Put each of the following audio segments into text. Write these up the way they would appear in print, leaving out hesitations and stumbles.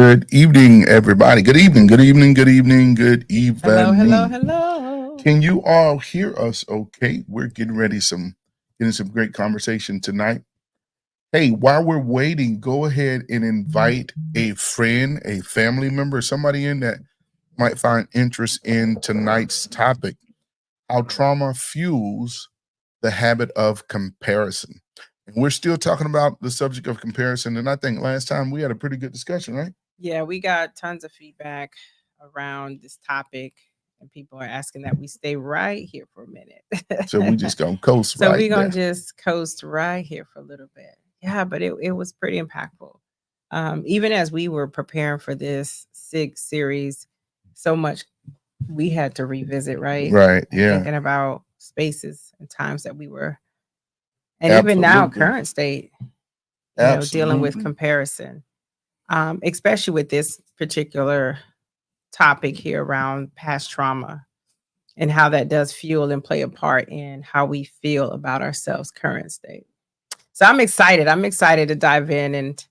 Good evening, everybody. Good evening, good evening, good evening, good evening. Hello. Can you all hear us okay? We're getting some great conversation tonight. Hey, while we're waiting, go ahead and invite a friend, a family member, somebody in that might find interest in tonight's topic, how trauma fuels the habit of comparison. And we're still talking about the subject of comparison. And I think last time we had a pretty good discussion, right? Yeah, we got tons of feedback around this topic, and people are asking that we stay right here for a minute. So we just gonna coast So right we're gonna there. just coast right here for a little bit. Yeah, but it was pretty impactful. Even as we were preparing for this series, so much we had to revisit, right? Right, And yeah. thinking about spaces and times that we were, and even now, Absolutely. current state, dealing with Absolutely. comparison, especially with this particular topic here around past trauma and how that does fuel and play a part in how we feel about ourselves current state. So I'm excited. I'm excited to dive in and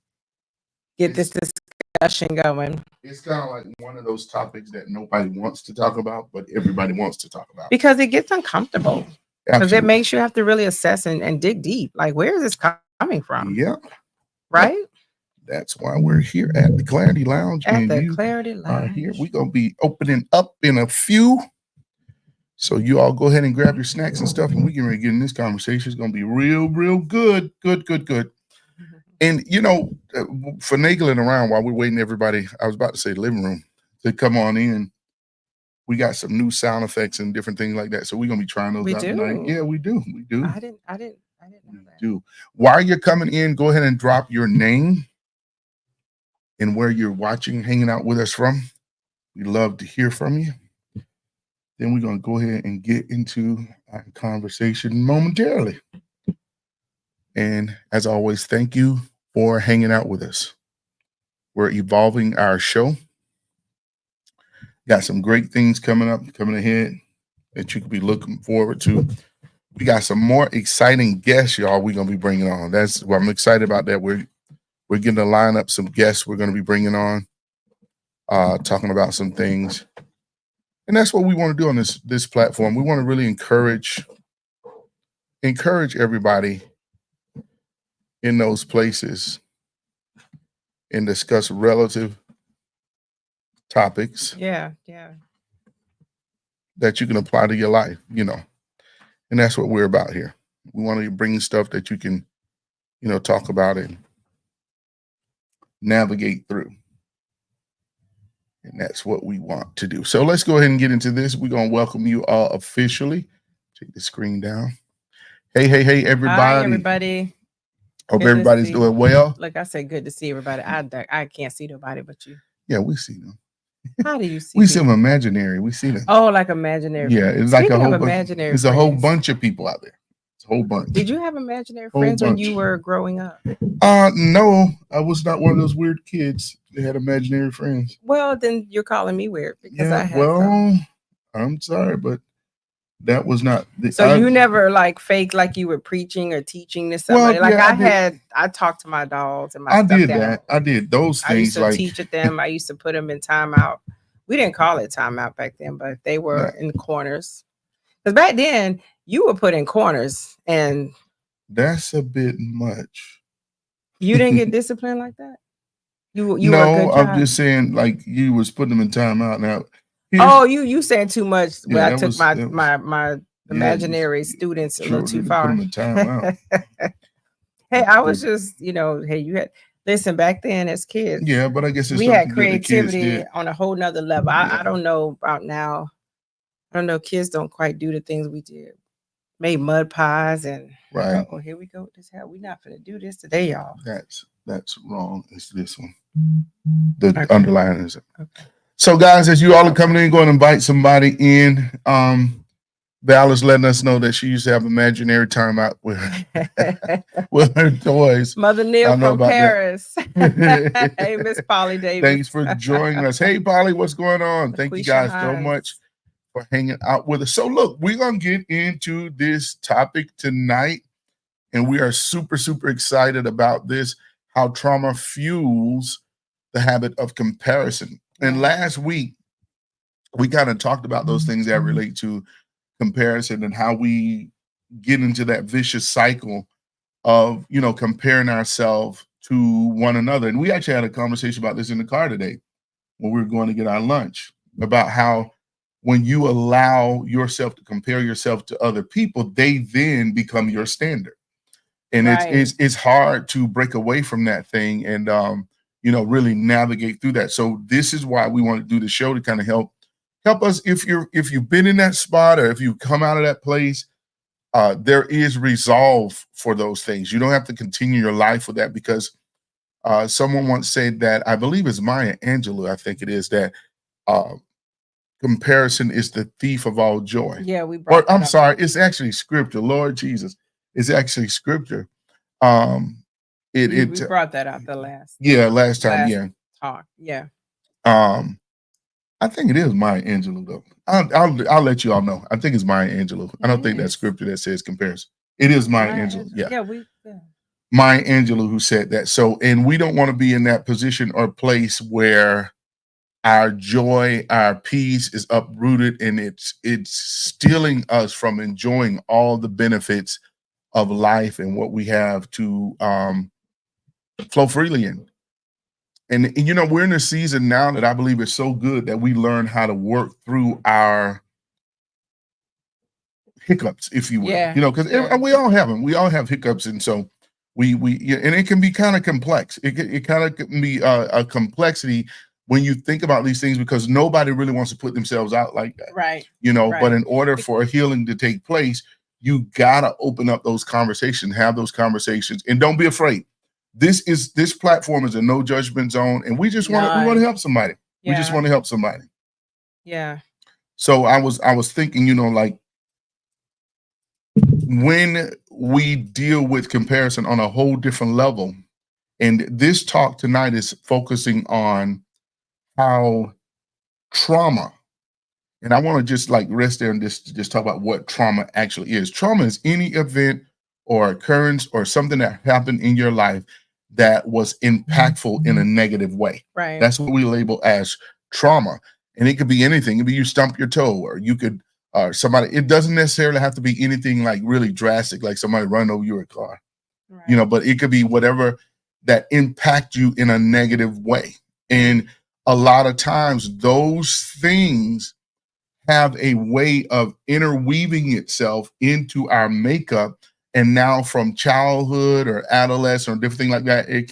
get this discussion going. It's kind of like one of those topics that nobody wants to talk about, but everybody wants to talk about. Because it gets uncomfortable. Because it Absolutely. makes you have to really assess and dig deep. Like, where is this coming from? Yeah. Right? That's why we're here at the Clarity Lounge. At and the you Clarity are Lounge. here. We're gonna be opening up in a few. So you all go ahead and grab your snacks and stuff, and we can really get in this conversation. It's gonna be real good. And finagling around while we're waiting everybody, I was about to say living room, to come on in. We got some new sound effects and different things like that. So we're gonna be trying those out tonight. Yeah, we do. I didn't know that. Do. While you're coming in, go ahead and drop your name and where you're watching, hanging out with us from. We'd love to hear from you. Then we're gonna go ahead and get into our conversation momentarily. And as always, thank you for hanging out with us. We're evolving our show. Got some great things coming ahead that you could be looking forward to. We got some more exciting guests, y'all. We're gonna be bringing on. That's what I'm excited about. That we're getting to line up some guests we're gonna be bringing on, talking about some things, and that's what we want to do on this platform. We want to really encourage everybody in those places and discuss relative topics. Yeah. That you can apply to your life, and that's what we're about here. We want to bring stuff that you can, talk about and navigate through. And that's what we want to do. So let's go ahead and get into this. We're going to welcome you all officially. Take the screen down. Hey, everybody. Hi, everybody. Hope everybody's doing well. Like I said, good to see everybody. I can't see nobody but you. Yeah, we see them. How do you see? We see them imaginary. We see them. Oh, like imaginary. Yeah, it's like a whole imaginary. There's a whole bunch of people out there. It's a whole bunch. Did you have imaginary friends when you were growing up? No, I was not one of those weird kids that had imaginary friends. Well, then you're calling me weird because I had. Well, I'm sorry, but that was not. You never fake like you were preaching or teaching to somebody. I talked to my dolls and my. I did that. I did those things. I used to teach at them. I used to put them in timeout. We didn't call it timeout back then, but they were in corners. Because back then you were put in corners, and that's a bit much. You didn't get disciplined like that. You no, were a good I'm just saying like you was putting them in timeout now. You saying too much. Well, I took my imaginary students a little too far. Hey, I was just, you had listen back then as kids. Yeah, but I guess we had creativity on a whole nother level. I don't know about now. I don't know. Kids don't quite do the things we did. Made mud pies and right. Oh, here we go with this. We're not gonna do this today, y'all. That's wrong. It's this one. The underline is it. Okay. So, guys, as you all are coming in, go and invite somebody in. Val is letting us know that she used to have imaginary time out with her toys. Mother Neil from Paris. Hey, Miss Polly Davis. Thanks for joining us. Hey, Polly, what's going on? Thank you guys so much for hanging out with us. So, look, we're going to get into this topic tonight, and we are super, super excited about this, how trauma fuels the habit of comparison. And Right. last week, we kind of talked about those things that relate to comparison and how we get into that vicious cycle of, comparing ourselves to one another. And we actually had a conversation about this in the car today when we were going to get our lunch, about how when you allow yourself to compare yourself to other people, they then become your standard. And it's Right. it's it's hard to break away from that thing and really navigate through that. So this is why we want to do the show, to kind of help us, if you've been in that spot, or if you come out of that place. There is resolve for those things. You don't have to continue your life with that, because someone once said that, I believe it's Maya Angelou, I think it is, that uh, comparison is the thief of all joy. Yeah, we brought Or that I'm up. sorry, it's actually scripture. Lord Jesus, it's actually scripture. Um, it We it brought that up the last time, last yeah. talk. Yeah. Um, I think it is Maya Angelou though. I'll let you all know. I think it's Maya Angelou. I It don't think that's is. scripture that says comparison. It is Maya Maya Angelou. Angelou. Yeah. Yeah. Maya Angelou who said that. So, and we don't want to be in that position or place where our joy, our peace is uprooted, and it's stealing us from enjoying all the benefits of life and what we have to flow freely in. And we're in a season now that I believe is so good that we learn how to work through our hiccups, if you will, Yeah. because Yeah. we all have them. We all have hiccups, and so and it can be kind of complex. It kind of can be a complexity when you think about these things, because nobody really wants to put themselves out like that, Right. But Right. in order for healing to take place, you gotta open up those conversations, have those conversations, and don't be afraid. This platform is a no judgment zone, and we want to None. help somebody. We just Yeah. want to help somebody. Yeah. So I was thinking, like, when we deal with comparison on a whole different level, and this talk tonight is focusing on how trauma, and I want to just like rest there and just talk about what trauma actually is. Trauma is any event or occurrence or something that happened in your life that was impactful in a negative way. Right. That's what we label as trauma. And it could be anything. It could be you stump your toe, or you could somebody, it doesn't necessarily have to be anything like really drastic, like somebody run over your car, Right. but it could be whatever that impact you in a negative way. And a lot of times those things have a way of interweaving itself into our makeup. And now from childhood or adolescence or different thing like that, it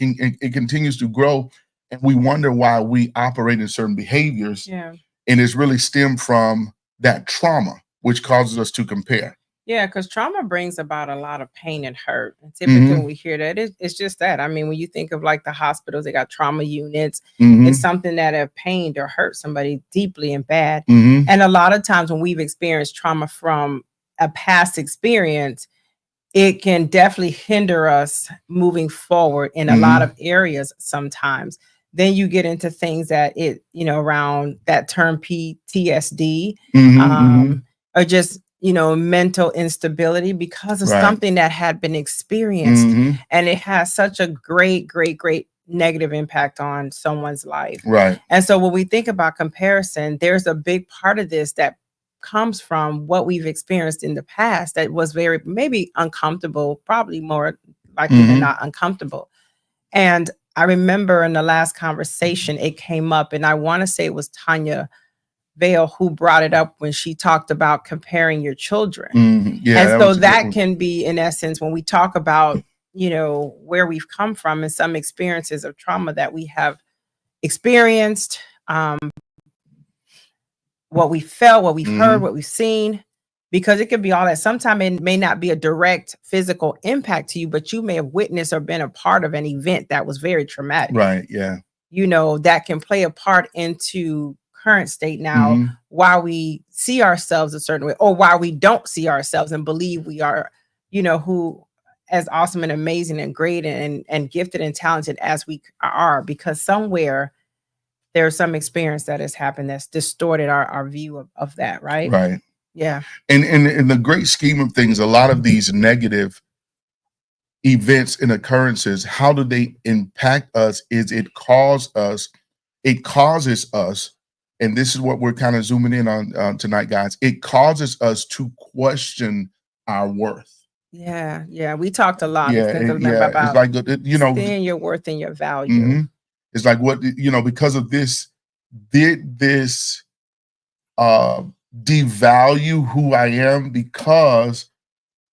continues to grow. And we wonder why we operate in certain behaviors. Yeah. And it's really stemmed from that trauma, which causes us to compare. Yeah, because trauma brings about a lot of pain and hurt. And typically when we hear that, it's just that. I mean, when you think of like the hospitals, they got trauma units. It's something that have pained or hurt somebody deeply and bad. And a lot of times when we've experienced trauma from a past experience, it can definitely hinder us moving forward in a lot of areas sometimes. Then you get into things that around that term PTSD, or just, mental instability because of Right. something that had been experienced. And it has such a great, great, great negative impact on someone's life. Right. And so when we think about comparison, there's a big part of this that comes from what we've experienced in the past that was very maybe uncomfortable, probably more likely than not uncomfortable. And I remember in the last conversation, it came up, and I want to say it was Tanya Vale who brought it up when she talked about comparing your children. Yeah, And so was a good that one. can be, in essence, when we talk about, where we've come from and some experiences of trauma that we have experienced, what we felt, what we've heard, what we've seen, because it could be all that. Sometimes it may not be a direct physical impact to you, but you may have witnessed or been a part of an event that was very traumatic. Right. Yeah. That can play a part into current state now, why we see ourselves a certain way, or why we don't see ourselves and believe we are, who as awesome and amazing and great and gifted and talented as we are, because somewhere there's some experience that has happened that's distorted our view of that, right? Right. Yeah. And in the great scheme of things, a lot of these negative events and occurrences, how do they impact us? Is it causes us, and this is what we're kind of zooming in on tonight, guys. It causes us to question our worth. Yeah, yeah. We talked a lot, Yeah, if you can remember, yeah. It's about like seeing your worth and your value. mhm. It's like what because of this, did this uh devalue who I am because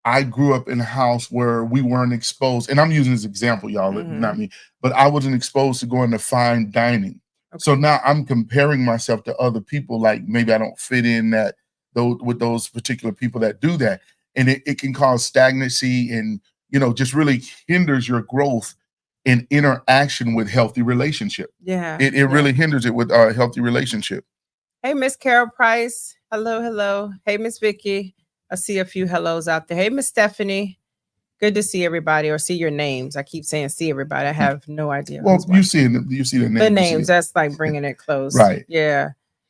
I grew up in a house where we weren't exposed, and I'm using this example, y'all, not Mhm. me, but I wasn't exposed to going to fine dining. So Okay. now I'm comparing myself to other people, like maybe I don't fit in that those with those particular people that do that. And it can cause stagnancy and just really hinders your growth in interaction with healthy relationship. Yeah, It yeah. really hinders it with a healthy relationship. Hey, Miss Carol Price. Hello, hello. Hey, Miss Vicky. I see a few hellos out there. Hey, Miss Stephanie. Good to see everybody, or see your names. I keep saying see everybody. I have no idea Well, who's watching. you see the The name, you see names, it. that's like bringing it close. Right. Yeah.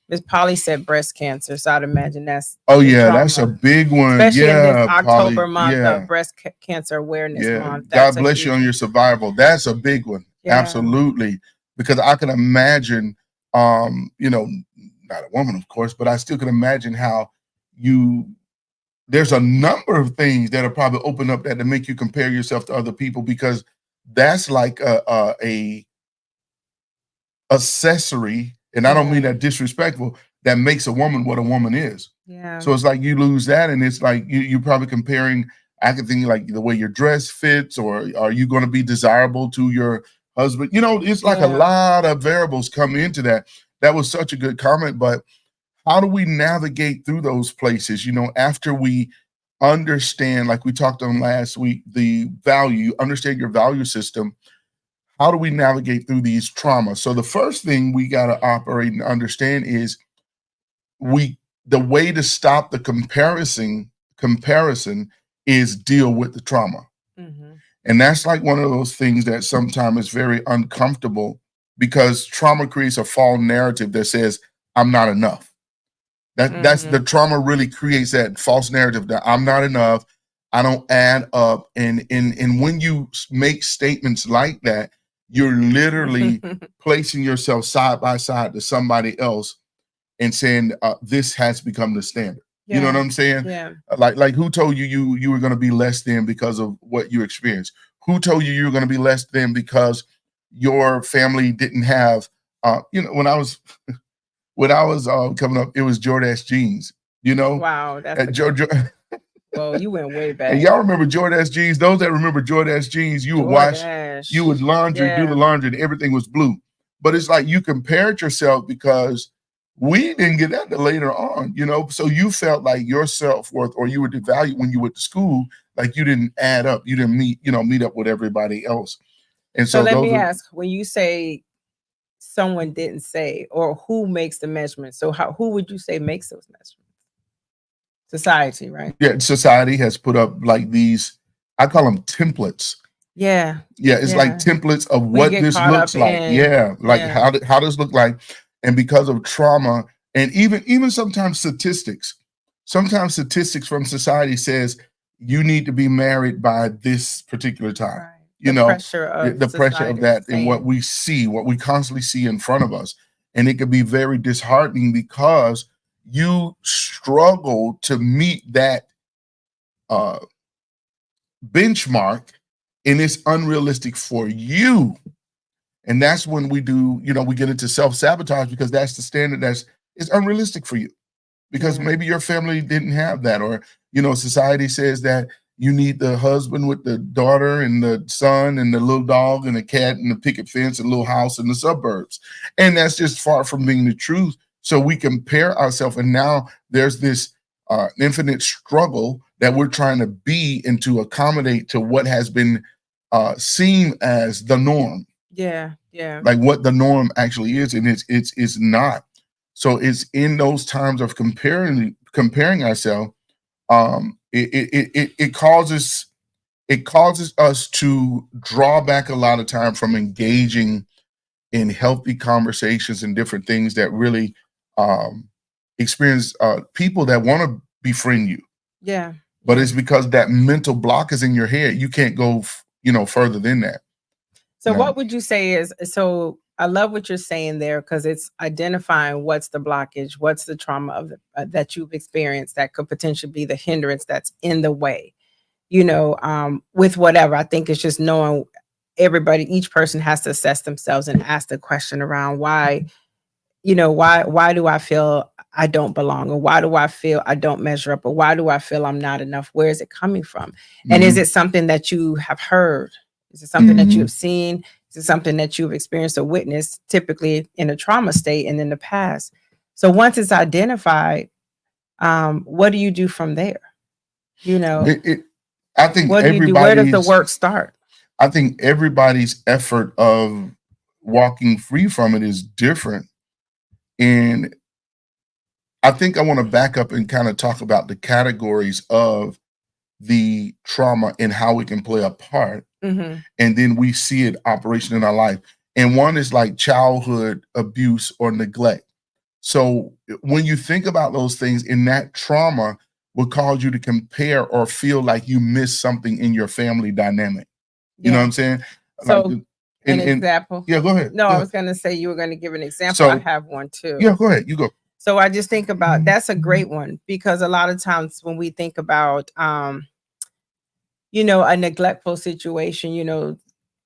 Miss Polly said breast cancer, so I'd imagine that's Oh the yeah, that's a trauma, big one. especially in this Yeah, October Polly. month of Yeah. breast cancer awareness Yeah. month. That's God a bless you huge on one. your survival. That's a big one. Yeah. Absolutely. Because I can imagine, not a woman, of course, but I still can imagine how you there's a number of things that are probably open up that to make you compare yourself to other people, because that's like a accessory, and I don't mean Yeah. that disrespectful, that makes a woman what a woman is. Yeah. So it's like you lose that, and it's like you're probably comparing. I can think like the way your dress fits, or are you going to be desirable to your husband? It's like a Yeah. lot of variables come into that. That was such a good comment, but how do we navigate through those places? After we understand, like we talked on last week, the value, understand your value system. How do we navigate through these traumas? So the first thing we got to operate and understand is the way to stop the comparison is deal with the trauma. Mm-hmm. And that's like one of those things that sometimes is very uncomfortable, because trauma creates a false narrative that says I'm not enough. That's the Mm-hmm. trauma really creates that false narrative that I'm not enough, I don't add up. And when you make statements like that, you're literally placing yourself side by side to somebody else and saying this has become the standard. You know what Yeah. I'm saying? Yeah. Like who told you were going to be less than because of what you experienced? Who told you were going to be less than because your family didn't have? When I was coming up, it was Jordache jeans. Wow, that's Uh, a Jo- good. Jo- Well, you went way and back. y'all remember Jordache jeans? Those that remember Jordache jeans, you would wash, you would DoorDash. laundry, do the Yeah. laundry, and everything was blue. But it's like you compared yourself because we didn't get that till later on. So you felt like your self-worth, or you were devalued when you went to school, like you didn't add up, you didn't meet up with everybody else. And So so let those me are ask, when you say someone didn't say, or who makes the measurement? So who would you say makes those measurements? Society, right? yeah, society has put up like these, I call them templates. Yeah. Yeah, it's like Yeah. templates of We what get this caught looks up like. in, Yeah, like yeah. how does look like, and because of trauma, and even sometimes statistics. Sometimes statistics from society says you need to be married by this particular time. Right. You The know, pressure the, of the pressure of society that, and what saying, we see, what we constantly see in front of us, and it can be very disheartening because you struggle to meet that uh benchmark, and it's unrealistic for you. And that's when we get into self-sabotage, because that's the standard it's unrealistic for you, because yeah. maybe your family didn't have that, or society says that you need the husband with the daughter and the son and the little dog and the cat and the picket fence and little house in the suburbs. And that's just far from being the truth. So we compare ourselves, and now there's this infinite struggle that we're trying to be and to accommodate to what has been seen as the norm, Yeah. Yeah. like what the norm actually is, and it's not. So it's in those times of comparing ourselves, it causes us to draw back a lot of time from engaging in healthy conversations and different things that really um experience people that want to befriend you. Yeah. But Yeah. it's because that mental block is in your head. You can't go further than that. So You know? what would you say is, so I love what you're saying there, because it's identifying what's the blockage, what's the trauma of that you've experienced that could potentially be the hindrance that's in the way, with whatever. I think it's just knowing each person has to assess themselves and ask the question around why, why do I feel I don't belong, or why do I feel I don't measure up, or why do I feel I'm not enough? Where is it coming from? And is Mhm. it something that you have heard? Is it something that you Mhm. have seen? Is it something that you've experienced or witnessed, typically in a trauma state and in the past? So once it's identified, what do you do from there? I think What do you do? Where does the work start? everybody's effort of walking free from it is different. And I think I want to back up and kind of talk about the categories of the trauma and how it can play a part. Mm-hmm. And then we see it operation in our life. And one is like childhood abuse or neglect. So when you think about those things, in that trauma will cause you to compare or feel like you missed something in your family dynamic. You know what Yeah. I'm saying? Like, So an and example. yeah, go ahead. No, Go I ahead. was going to say you were going to give an example. I So have one too. yeah, go ahead. You go. So I just think about, that's a great one, because a lot of times when we think about a neglectful situation,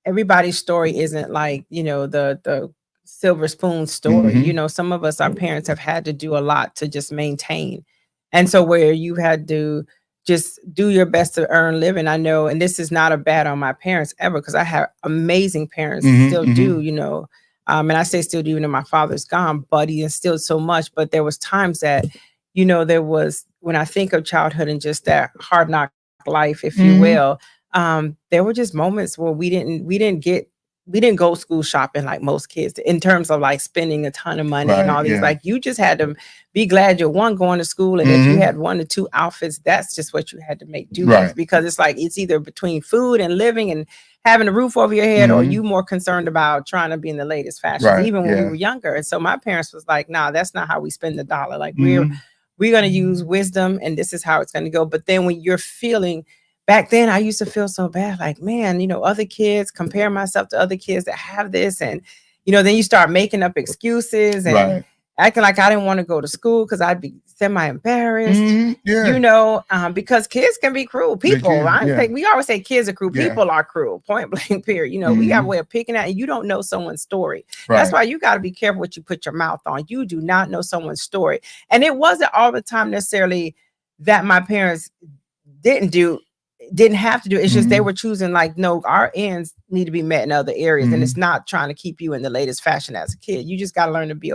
everybody's story isn't like, the silver spoon story. Mhm. Some of us, our parents have had to do a lot to just maintain. And so where you had to just do your best to earn living. I know, and this is not a bad on my parents ever, because I have amazing parents, Mhm. still do, Mhm. and I say still do, even though my father's gone, but he instilled so much. But there was times that, there was, when I think of childhood and just that hard knock life, if you Mhm. will, there were just moments where we didn't go school shopping like most kids, in terms of like spending a ton of money and Right. all these. Yeah. Like, you just had to be glad you're going to school, and if you Mhm. had 1 or 2 outfits, that's just what you had to make do with, Right. because it's like it's either between food and living and having a roof over your head, or you Mhm. more concerned about trying to be in the latest fashions, Right. even when we Yeah. were younger. And so my parents was like, nah, that's not how we spend the dollar. Like, Mhm. we're going to use wisdom, and this is how it's going to go. But then when you're feeling, back then I used to feel so bad, like, man, other kids, compare myself to other kids that have this. And, then you start making up excuses and Right. acting like I didn't want to go to school because I'd be semi-embarrassed, Mhm. Yeah. because kids can be cruel They people. can. I Yeah. think we always say kids are cruel. Yeah. People are cruel, point blank, period. We have a Mhm. way of picking out, and you don't know someone's story. That's Right. why you got to be careful what you put your mouth on. You do not know someone's story. And it wasn't all the time necessarily that my parents didn't do didn't have to do. It's just they Mhm. were choosing, like, no, our ends need to be met in other areas. And it's Mhm. not trying to keep you in the latest fashion as a kid. You just got to learn to be,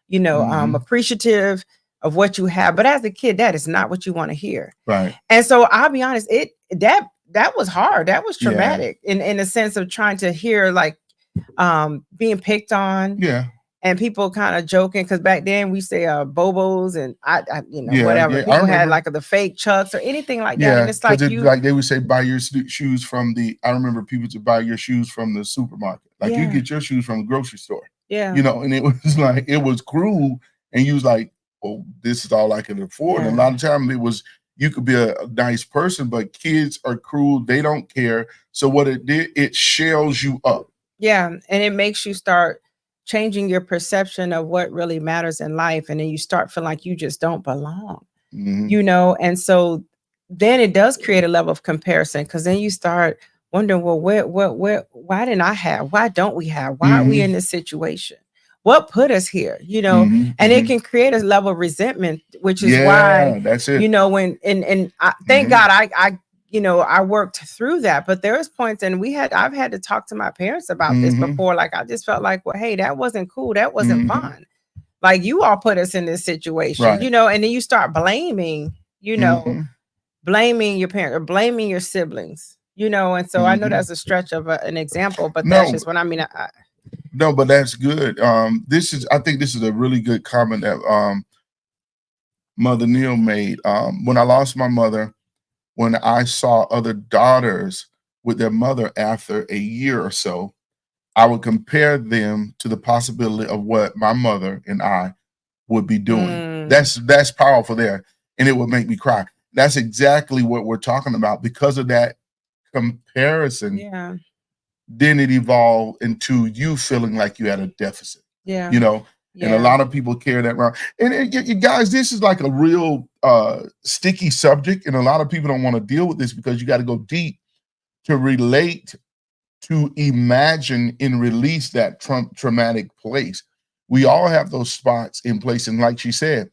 Mhm. appreciative of what you have. But as a kid, that is not what you want to hear. Right. And so I'll be honest, that was hard. That was Yeah. traumatic in a sense of trying to hear, like, being picked on, Yeah. and people kind of joking, because back then we say bobos, and Yeah. whatever. Yeah. I People had remember. like the fake chucks or anything like that. And Yeah, it's because like, it like they would say, buy your shoes from the. I remember people to buy your shoes from the supermarket. Like, you yeah, get your shoes from the grocery store. yeah, And it was like, it was cruel, and you was like, "Oh, this is all I can afford." And a yeah, lot of time it was, you could be a nice person, but kids are cruel. They don't care. So what it did, it shells you up. yeah. And it makes you start changing your perception of what really matters in life. And then you start feeling like you just don't belong, Mhm. and so then it does create a level of comparison, because then you start wondering, well, why didn't I have? Why don't we have? Why are we in Mhm. this situation? What put us here? Mhm. And it Mhm. can create a level of resentment, which is why, Yeah, that's it. when, and thank Mhm. God I worked through that. But there was points, and I've had to talk to my parents about this Mhm. before. Like, I just felt like, well, hey, that wasn't cool. That wasn't Mhm. fun. Like, you all put us in this situation, Right. and then you start blaming, Mhm. blaming your parent or blaming your siblings, and so I know Mhm. that's a stretch of an example, but that's No, just what I mean. no, but that's good. I think this is a really good comment that Mother Neil made. When I lost my mother, when I saw other daughters with their mother after a year or so, I would compare them to the possibility of what my mother and I would be doing. Mm, That's powerful there, and it would make me cry. That's exactly what we're talking about, because of that comparison, Yeah. then it evolved into you feeling like you had a deficit, Yeah. you know, and a Yeah. lot of people carry that around. And you guys, this is like a real sticky subject, and a lot of people don't want to deal with this because you got to go deep to relate, to imagine and release that traumatic place. We all have those spots in place, and like she said,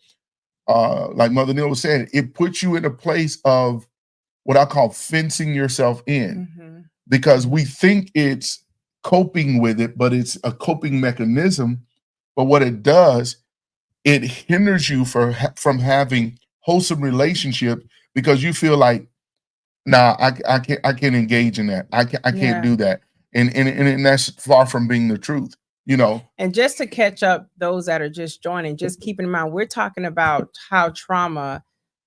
like Mother Neil was saying, it puts you in a place of what I call fencing yourself in, Mm-hmm. because we think it's coping with it, but it's a coping mechanism. But what it does, it hinders you from having wholesome relationship, because you feel like, nah, I can't engage in that. I can't Yeah. do that. And that's far from being the truth, you know. And just to catch up those that are just joining, just keep in mind, we're talking about how trauma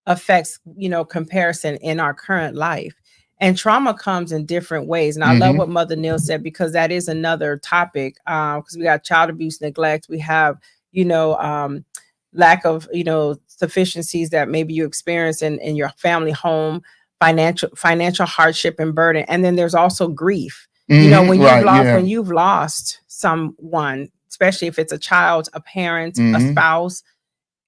affects, comparison in our current life. And trauma comes in different ways. And I love what Mother Neil said, because that is another topic. Because we got child abuse, neglect, we have, lack of, sufficiencies that maybe you experience in your family home, financial hardship and burden. And then there's also grief. When Right, yeah. you've lost someone, especially if it's a child, a parent, a spouse,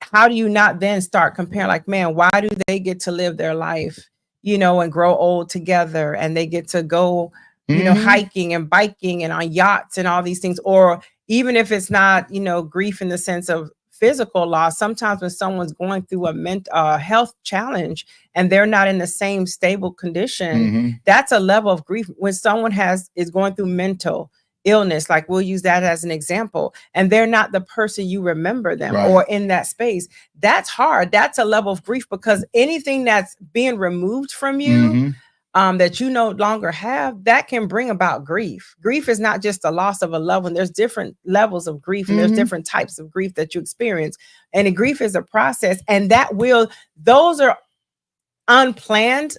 how do you not then start comparing, like, man, why do they get to live their life, and grow old together, and they get to go, hiking and biking and on yachts and all these things? Or even if it's not, grief in the sense of physical loss, sometimes when someone's going through a health challenge and they're not in the same stable condition, that's a level of grief. When someone is going through mental illness, like we'll use that as an example, and they're not the person you remember them, Right. or in that space, that's hard. That's a level of grief, because anything that's being removed from you, that you no longer have, that can bring about grief. Grief is not just the loss of a loved one. There's different levels of grief, and there's different types of grief that you experience. And the grief is a process, and those are unplanned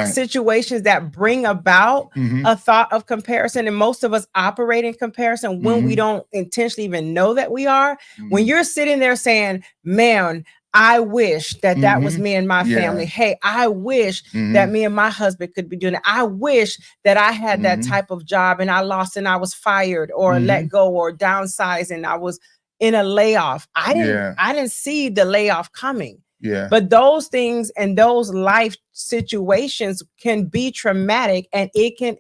situations that bring about a thought of comparison. And most of us operate in comparison when we don't intentionally even know that we are. When you're sitting there saying, man, I wish that was me and my family. Hey, I wish that me and my husband could be doing it. I wish that I had that type of job and I lost and I was fired or let go or downsized and I was in a layoff. I didn't see the layoff coming. Yeah. But those things and those life situations can be traumatic, and it can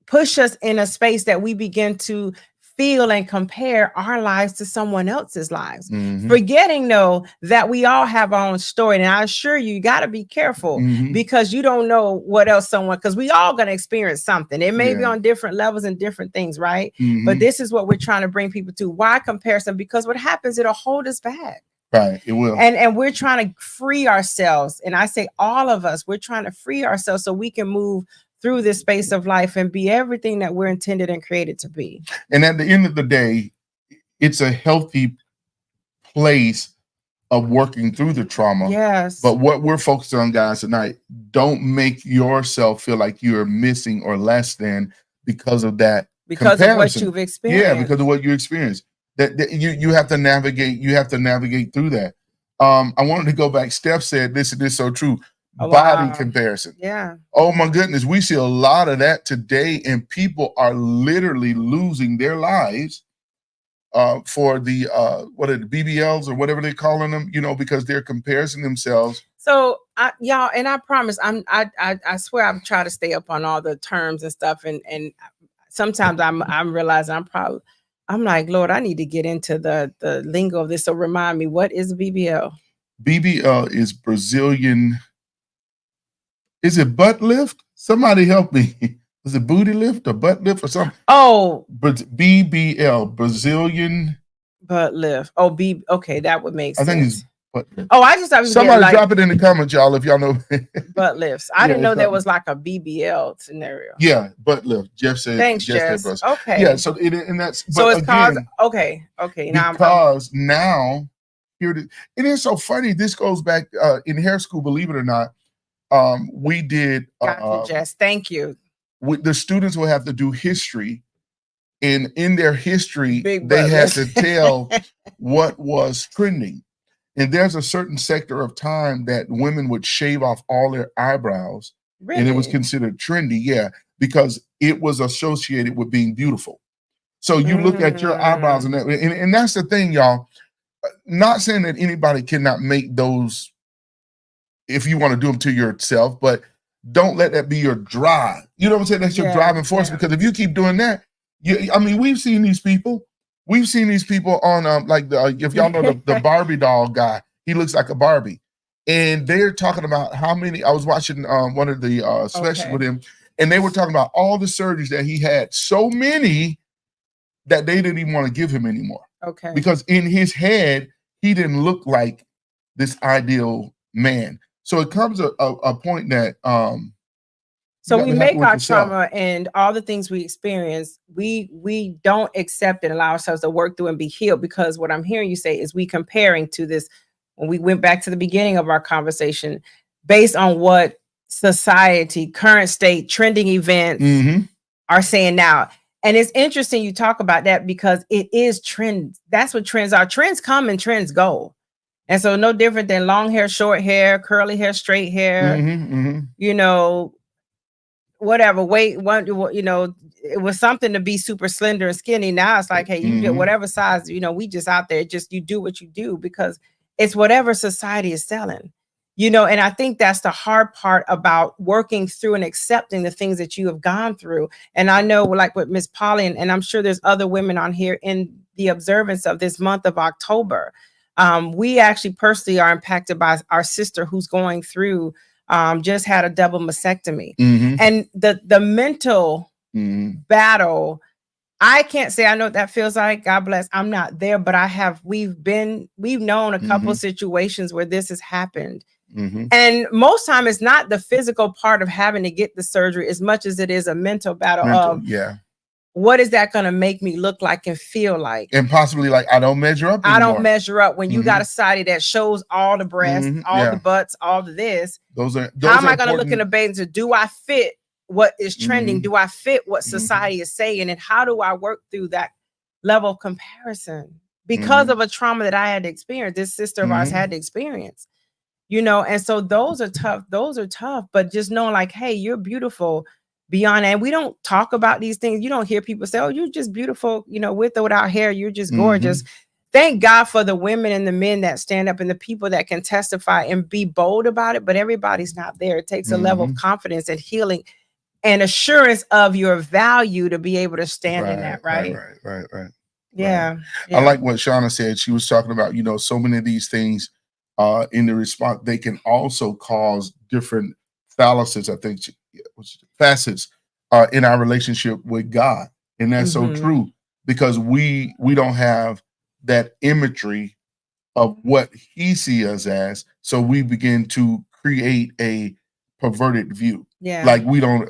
push us in a space that we begin to feel and compare our lives to someone else's lives, forgetting though that we all have our own story. And I assure you, you got to be careful, because you don't know what else because we all going to experience something. It may be on different levels and different things, right? But this is what we're trying to bring people to. Why comparison? Because what happens, it'll hold us back. Right, it will. And we're trying to free ourselves. And I say all of us, we're trying to free ourselves so we can move through this space of life and be everything that we're intended and created to be. And at the end of the day, it's a healthy place of working through the trauma. Yes. But what we're focused on, guys, tonight, don't make yourself feel like you're missing or less than because of that. Because of what you've experienced. Yeah, because of what you experienced. That you have to navigate. You have to navigate through that. I wanted to go back. Steph said this is so true. Body comparison. Yeah. Oh my goodness, we see a lot of that today, and people are literally losing their lives for the BBLs or whatever they're calling them, because they're comparing themselves. So y'all, and I promise, I swear I'm trying to stay up on all the terms and stuff, and sometimes I'm realizing I'm like, Lord, I need to get into the lingo of this. So remind me, what is a BBL? BBL is Brazilian. Is it butt lift? Somebody help me. Is it booty lift or butt lift or something? Oh, BBL, Brazilian butt lift. Oh, okay, that would make sense. I think it's butt lift. Oh, I just thought somebody drop it in the comments, y'all, if y'all know. Butt lifts. I didn't know there was like a BBL scenario. Yeah, butt lift. Jeff said. Thanks, Jeff. Okay. Yeah. So and that's so it's again, called. Okay. Now because now here it is so funny. This goes back in hair school. Believe it or not, we did. Gotcha, Jess. Thank you. The students will have to do history. And in their history, they had to tell what was trending. And there's a certain sector of time that women would shave off all their eyebrows and it was Really? considered trendy. Yeah, because it was associated with being beautiful. So you look at your eyebrows Mm, and that's the thing, y'all. Not saying that anybody cannot make those if you want to do them to yourself, but don't let that be your drive. You know what I'm saying? That's your yeah, driving force. yeah. Because if you keep doing that, I mean, we've seen these people. We've seen these people on like if y'all know the Barbie doll guy, he looks like a Barbie, and they're talking about how many. I was watching one of the specials Okay. with him, and they were talking about all the surgeries that he had. So many that they didn't even want to give him anymore Okay. because in his head he didn't look like this ideal man. So it comes a point that you So got we to have make with our yourself. trauma and all the things we experience, we don't accept and allow ourselves to work through and be healed, because what I'm hearing you say is we comparing to this when we went back to the beginning of our conversation based on what society, current state, trending events Mm-hmm. are saying now. And it's interesting you talk about that because it is trends. That's what trends are. Trends come and trends go. And so no different than long hair, short hair, curly hair, straight hair, Mm-hmm. Mm-hmm. you know, whatever weight one, it was something to be super slender and skinny. Now it's like, hey, you get Mm-hmm. whatever size, we just out there, just you do what you do because it's whatever society is selling. And I think that's the hard part about working through and accepting the things that you have gone through. And I know, like with Miss Polly, and I'm sure there's other women on here in the observance of this month of October. We actually personally are impacted by our sister who's going through, just had a double mastectomy. Mm-hmm. And the mental Mm-hmm. battle, I can't say I know what that feels like. God bless. I'm not there, but we've known a couple Mm-hmm. situations where this has happened. Mm-hmm. And most time it's not the physical part of having to get the surgery as much as it is a mental battle of Yeah. what is that going to make me look like and feel like? And possibly like I don't measure up I anymore. don't measure up when you Mm-hmm. got a society that shows all the breasts, Mm-hmm. all Yeah. the butts, all the this. Those are How am I going to important. look in the bathing suit? Do I fit what is trending? Mm-hmm. Do I fit what Mm-hmm. society is saying? And how do I work through that level of comparison? Because Mm-hmm. of a trauma that I had to experience, this sister of ours Mm-hmm. had to experience, and so those are tough. Those are tough. But just knowing like, hey, you're beautiful beyond. And we don't talk about these things. You don't hear people say, oh, you're just beautiful, with or without hair. You're just gorgeous. Mm-hmm. Thank God for the women and the men that stand up and the people that can testify and be bold about it. But everybody's not there. It takes a level of Mm-hmm. confidence and healing and assurance of your value to be able to stand in that, right? Right. Yeah. I like what Shauna said. She was talking about, so many of these things in the response, they can also cause different fallacies, I think, facets in our relationship with God. And that's so Mhm. true because we don't have that imagery of what he sees us as. So we begin to create a perverted view. Yeah. Like we don't,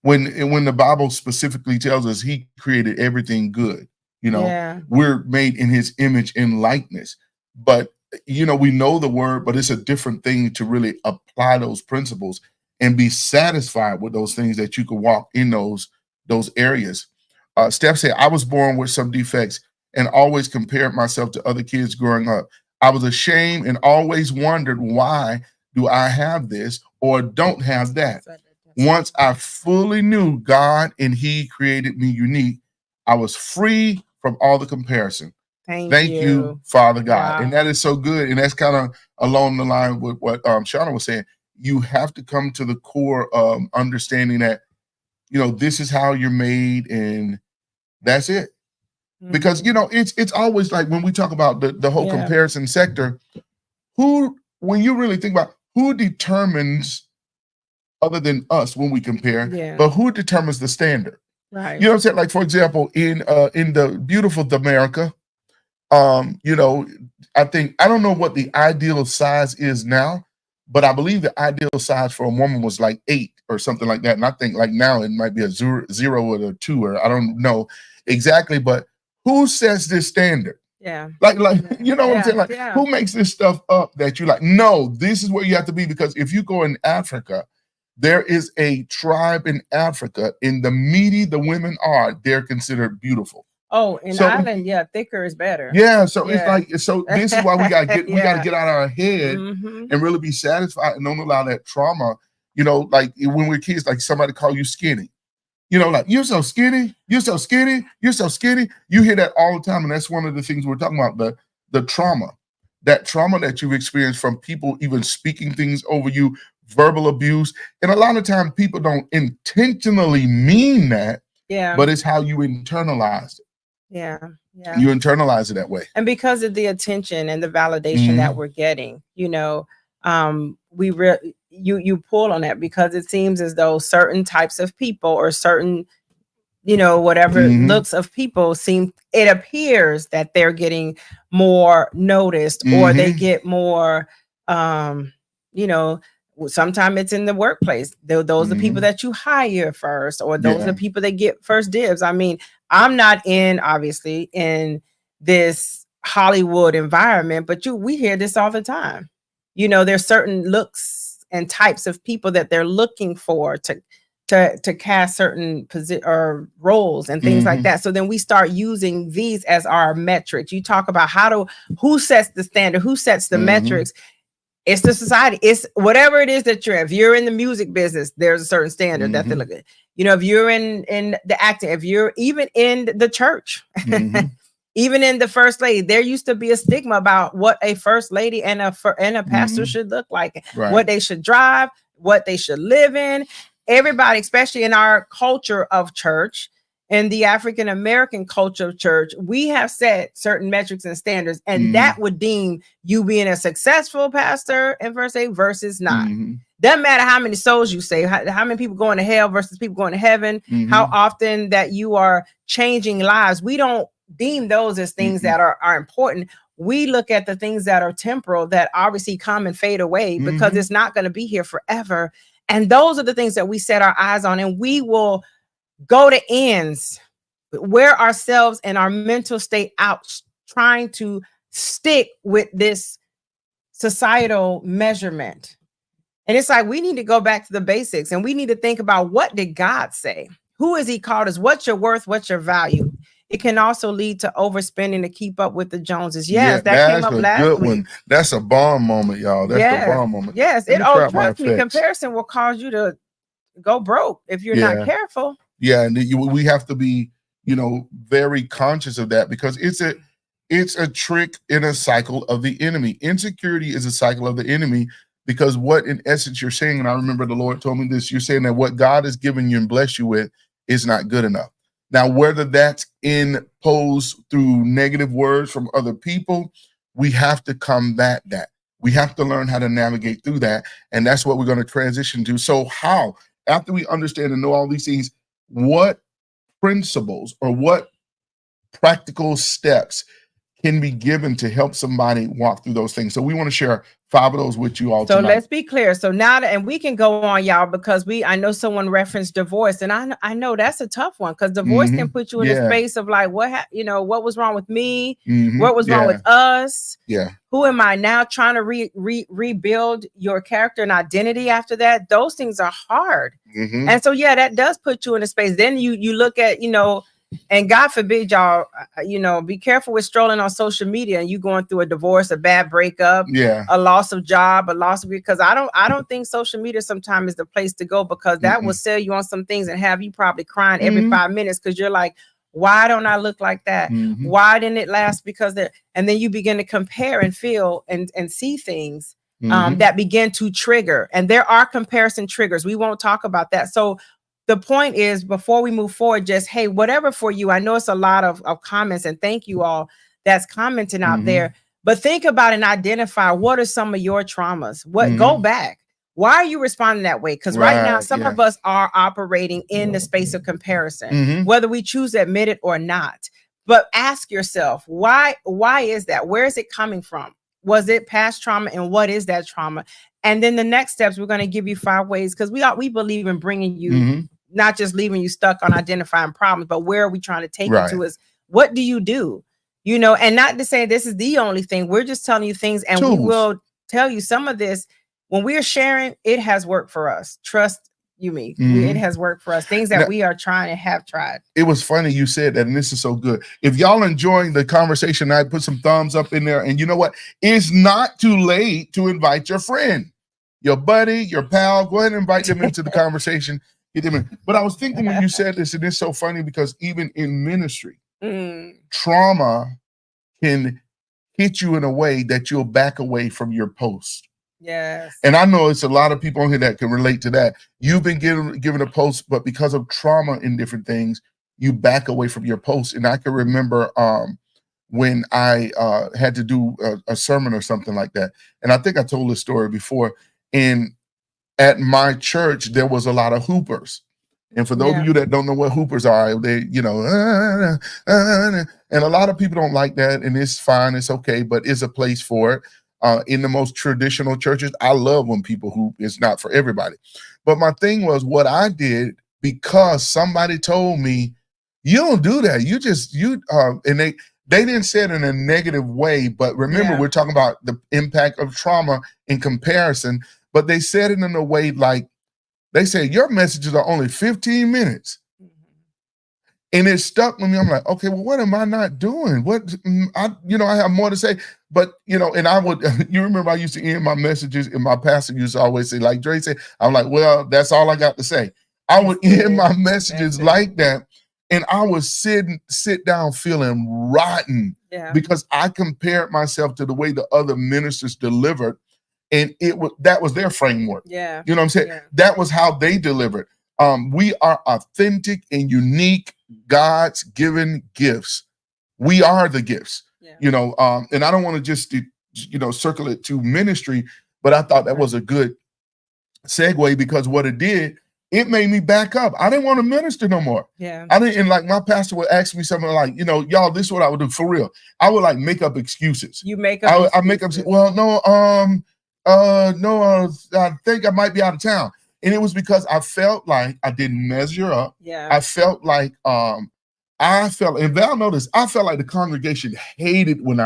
when the Bible specifically tells us he created everything good, Yeah. we're made in his image and likeness. But, we know the word, but it's a different thing to really apply those principles and be satisfied with those things that you can walk in those areas. Steph said, I was born with some defects and always compared myself to other kids growing up. I was ashamed and always wondered, why do I have this or don't have that? Once I fully knew God and he created me unique, I was free from all the comparison. Thank you, Father God. Wow. And that is so good. And that's kind of along the line with what Shauna was saying. You have to come to the core of understanding that, this is how you're made and that's it. Because it's always like when we talk about the whole comparison sector, when you really think about who determines other than us when we compare, but who determines the standard? Right. You know what I'm saying? Like, for example, in the beautiful America, I think I don't know what the ideal size is now, but I believe the ideal size for a woman was like 8 or something like that. And I think like now it might be a 0 or a 2, or I don't know exactly, but who sets this standard? Yeah. Like, you know what I'm saying? Like, Yeah. who makes this stuff up that you like? No, this is where you have to be, because if you go in Africa, there is a tribe in Africa. In the meaty the women are, they're considered beautiful. Oh, in Ireland, thicker is better. Yeah, so it's like, so this is why we gotta get we gotta get out of our head Mhm. and really be satisfied and don't allow that trauma, You know, like when we're kids, like somebody call you skinny. You know, like you're so skinny, you're so skinny, you're so skinny. You hear that all the time, and that's one of the things we're talking about, the trauma. That trauma that you've experienced from people even speaking things over you, verbal abuse. And a lot of times people don't intentionally mean that, Yeah. but it's how you internalize it. Yeah. Yeah. You internalize it that way. And because of the attention and the validation that we're getting, you pull on that because it seems as though certain types of people or certain, whatever looks of people it appears that they're getting more noticed or they get more, sometimes it's in the workplace. Those are the people that you hire first, or those are the people that get first dibs. I mean, I'm not obviously in this Hollywood environment, but we hear this all the time. There's certain looks and types of people that they're looking for to cast certain or roles and things like that. So then we start using these as our metrics. You talk about who sets the standard, who sets the metrics. It's the society. It's whatever it is that you're in. If you're in the music business, there's a certain standard that they look at. If you're in the acting, if you're even in the church, even in the first lady, there used to be a stigma about what a first lady and a pastor should look like, what they should drive, what they should live in. Everybody, especially in our culture of church, in the African American culture of church, we have set certain metrics and standards, and that would deem you being a successful pastor in first lady versus not. Doesn't matter how many souls you save, how many people going to hell versus people going to heaven, how often that you are changing lives. We don't deem those as things that are important. We look at the things that are temporal, that obviously come and fade away because it's not going to be here forever. And those are the things that we set our eyes on, and we will go to ends, wear ourselves and our mental state out, trying to stick with this societal measurement. And it's like, we need to go back to the basics, and we need to think about, what did God say? Who has he called us? What's your worth? What's your value? It can also lead to overspending to keep up with the Joneses. Yes, that came up last week. That's a bomb moment, y'all. That's the bomb moment. Yes, trust me, comparison will cause you to go broke if you're not careful. Yeah, and we have to be, very conscious of that, because it's a trick in a cycle of the enemy. Insecurity is a cycle of the enemy, because what in essence you're saying, and I remember the Lord told me this, you're saying that what God has given you and blessed you with is not good enough. Now, whether that's imposed through negative words from other people, we have to combat that. We have to learn how to navigate through that. And that's what we're going to transition to. So how, after we understand and know all these things, what principles or what practical steps can be given to help somebody walk through those things? So we want to share 5 of those with you all tonight. So let's be clear. So now and we can go on, y'all, because I know someone referenced divorce, and I know that's a tough one, because divorce can put you in a space of like, what was wrong with me? What was wrong with us? Yeah. Who am I now? Trying to rebuild your character and identity after that. Those things are hard. And so, that does put you in a space. Then you look at, and God forbid, y'all, be careful with strolling on social media and you going through a divorce, a bad breakup, a loss of job, because I don't think social media sometimes is the place to go, because that will sell you on some things and have you probably crying every 5 minutes, because you're like, why don't I look like that? Why didn't it last? And then you begin to compare and feel and see things that begin to trigger. And there are comparison triggers. We won't talk about that. So the point is, before we move forward, just, hey, whatever for you. I know it's a lot of comments, and thank you all that's commenting out there. But think about and identify, what are some of your traumas? Go back. Why are you responding that way? Because right now, some of us are operating in the space of comparison, whether we choose to admit it or not. But ask yourself, why is that? Where is it coming from? Was it past trauma? And what is that trauma? And then the next steps, we're going to give you 5 ways, because we believe in bringing you, not just leaving you stuck on identifying problems, but where are we trying to take you to is, what do you do? And not to say this is the only thing. We're just telling you things, and we will tell you some of this. When we're sharing, it has worked for us. Trust you me. It has worked for us. Things that we are trying and have tried. It was funny you said that, and this is so good. If y'all enjoying the conversation, I put some thumbs up in there. And you know what? It's not too late to invite your friend. your buddy, your pal. Go ahead and invite them into the conversation. Get them in. But I was thinking when you said this, and it's so funny because even in ministry, trauma can hit you in a way that you'll back away from your post. Yes. And I know it's a lot of people on here that can relate to that. You've been given a post, but because of trauma in different things, you back away from your post. And I can remember when I had to do a sermon or something like that. And I think I told this story before. And at my church, there was a lot of hoopers. And for those of you that don't know what hoopers are, they, you know, and a lot of people don't like that, and it's fine, it's okay, but it's a place for it. In the most traditional churches, I love when people hoop. It's not for everybody. But my thing was what I did, because somebody told me, you don't do that. And they didn't say it in a negative way, but remember, we're talking about the impact of trauma in comparison, but they said it in a way like, they said, your messages are only 15 minutes. And it stuck with me. I'm like, okay, well, what am I not doing? I have more to say. But, and I would, you remember I used to end my messages, and my pastor used to always say, like Dre said, I'm like, well, that's all I got to say. I would end my messages like that. And I would sit down feeling rotten because I compared myself to the way the other ministers delivered. And that was their framework. Yeah. You know what I'm saying? Yeah. That was how they delivered. We are authentic and unique, God's given gifts. We are the gifts. Yeah. And I don't want to just circle it to ministry, but I thought that was a good segue, because what it did, it made me back up. I didn't want to minister no more. Yeah. And like my pastor would ask me something like, y'all, this is what I would do for real. I would like make up excuses. You make up I make up, well, no, I think I might be out of town. And it was because I felt like I didn't measure up. Yeah. I felt like, and Val noticed, I felt like the congregation hated when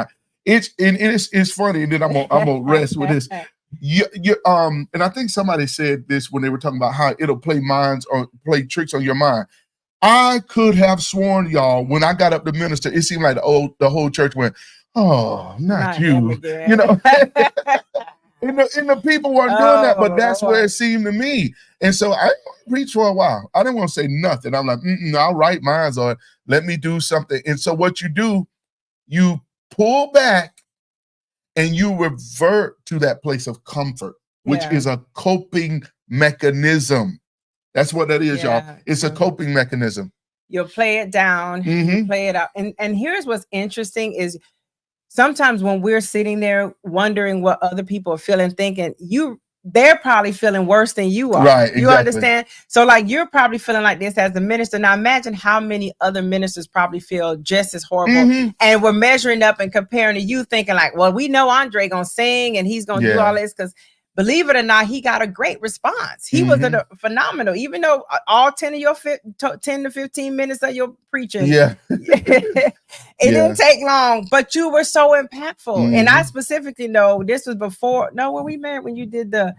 it's funny. And then I'm gonna rest with this. And I think somebody said this when they were talking about how it'll play tricks on your mind. I could have sworn, y'all, when I got up to minister, it seemed like the whole church went, oh, not you. And the people weren't doing that, but that's where it seemed to me. And so I preached for a while. I didn't want to say nothing. I'm like, I'll write mine on. Let me do something. And so what you do, you pull back and you revert to that place of comfort, which is a coping mechanism. That's what that is, y'all. It's a coping mechanism. You'll play it down, you play it out. And here's what's interesting is, sometimes when we're sitting there wondering what other people are feeling, thinking they're probably feeling worse than you are. Right, exactly. You understand? So like, you're probably feeling like this as a minister. Now imagine how many other ministers probably feel just as horrible. And we're measuring up and comparing to you, thinking like, well, we know Andre gonna sing and he's gonna do all this, because believe it or not, he got a great response. He was phenomenal, even though all 10 to 15 minutes of your preaching, it didn't take long, but you were so impactful. And I specifically know this was before, when we met, when you did the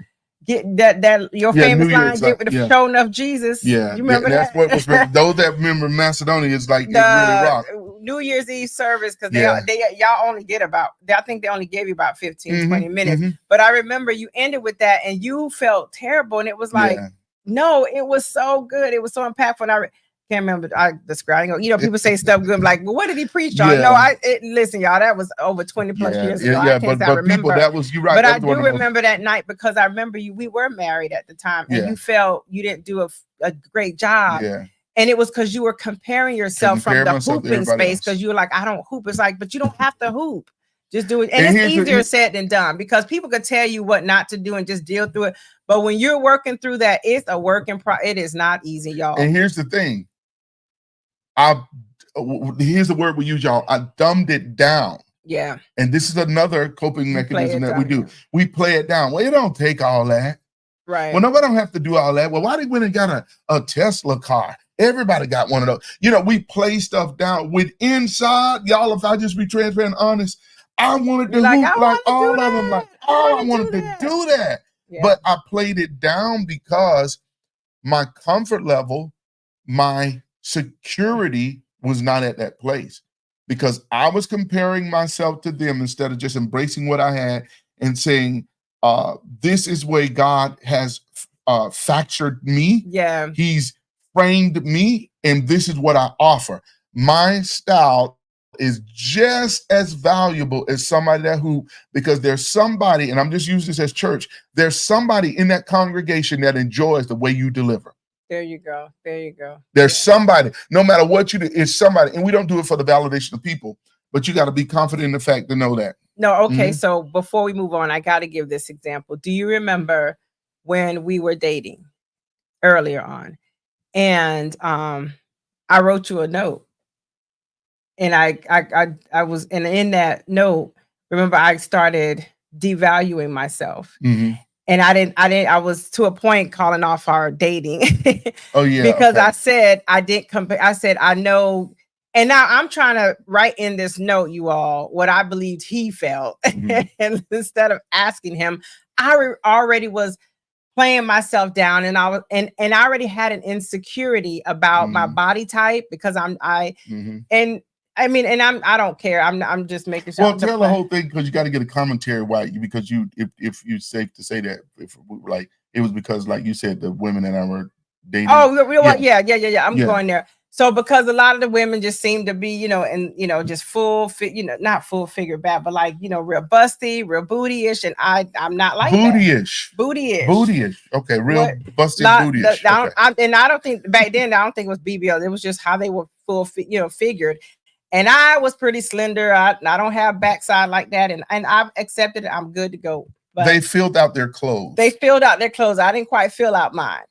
your famous line, get with the showing of Jesus. Yeah, you remember that? What was those that remember Macedonia, it's like it really rocked. New Year's Eve service, because y'all only get I think they only gave you about 15, 20 minutes. But I remember you ended with that and you felt terrible. And it was like, no, it was so good. It was so impactful. And I can't remember describing. People say stuff good. I'm like, well, what did he preach on? No, listen, y'all, that was over 20 plus years ago. But remember. People, that was you right. But I do remember that night, because I remember we were married at the time, and you felt you didn't do a great job. Yeah. And it was because you were comparing yourself from the hooping space, because you were like, I don't hoop. It's like, but you don't have to hoop. Just do it. And it's easier said than done, because people could tell you what not to do and just deal through it. But when you're working through that, it's a work in progress. It is not easy, y'all. And here's the thing. Here's the word we use, y'all. I dumbed it down. Yeah. And this is another coping mechanism that we do. We play it down. Well, it don't take all that. Right. Well, no, I don't have to do all that. Well, why did we got a Tesla car? Everybody got one of those. We play stuff down with inside. Y'all, if I just be transparent and honest, I wanted to hoop like all of them. Like, I wanted to do that. Yeah. But I played it down because my comfort level, my security was not at that place, because I was comparing myself to them instead of just embracing what I had and saying, This is where God has factored me. Yeah. He's framed me, and this is what I offer. My style is just as valuable as somebody because there's somebody, and I'm just using this as church, there's somebody in that congregation that enjoys the way you deliver. There you go. There you go. There's somebody, no matter what you do, it's somebody, and we don't do it for the validation of people, but you got to be confident in the fact to know that. No, okay. So before we move on, I got to give this example. Do you remember when we were dating earlier on, and I wrote you a note, and I was, and in that note, remember, I started devaluing myself. And I was to a point calling off our dating. Oh yeah. Because I said I didn't compare. I said, I know. And now I'm trying to write in this note, you all, what I believed he felt. And instead of asking him, I already was playing myself down, and I was, and I already had an insecurity about my body type, because and I mean, and I don't care. I'm just making sure. Well, tell the whole thing, because you got to get a commentary. Why? Because if you're safe to say that, if like it was because, like you said, the women that I were dating. Oh, yeah. I'm going there. So because a lot of the women just seem to be, just not full figure bad, but like, real busty, real bootyish, and I'm not like bootyish. Okay, real busted bootyish. I don't think back then, I don't think it was BBL. It was just how they were full, figured. And I was pretty slender. I don't have backside like that. And I've accepted it. I'm good to go. But they filled out their clothes. I didn't quite fill out mine.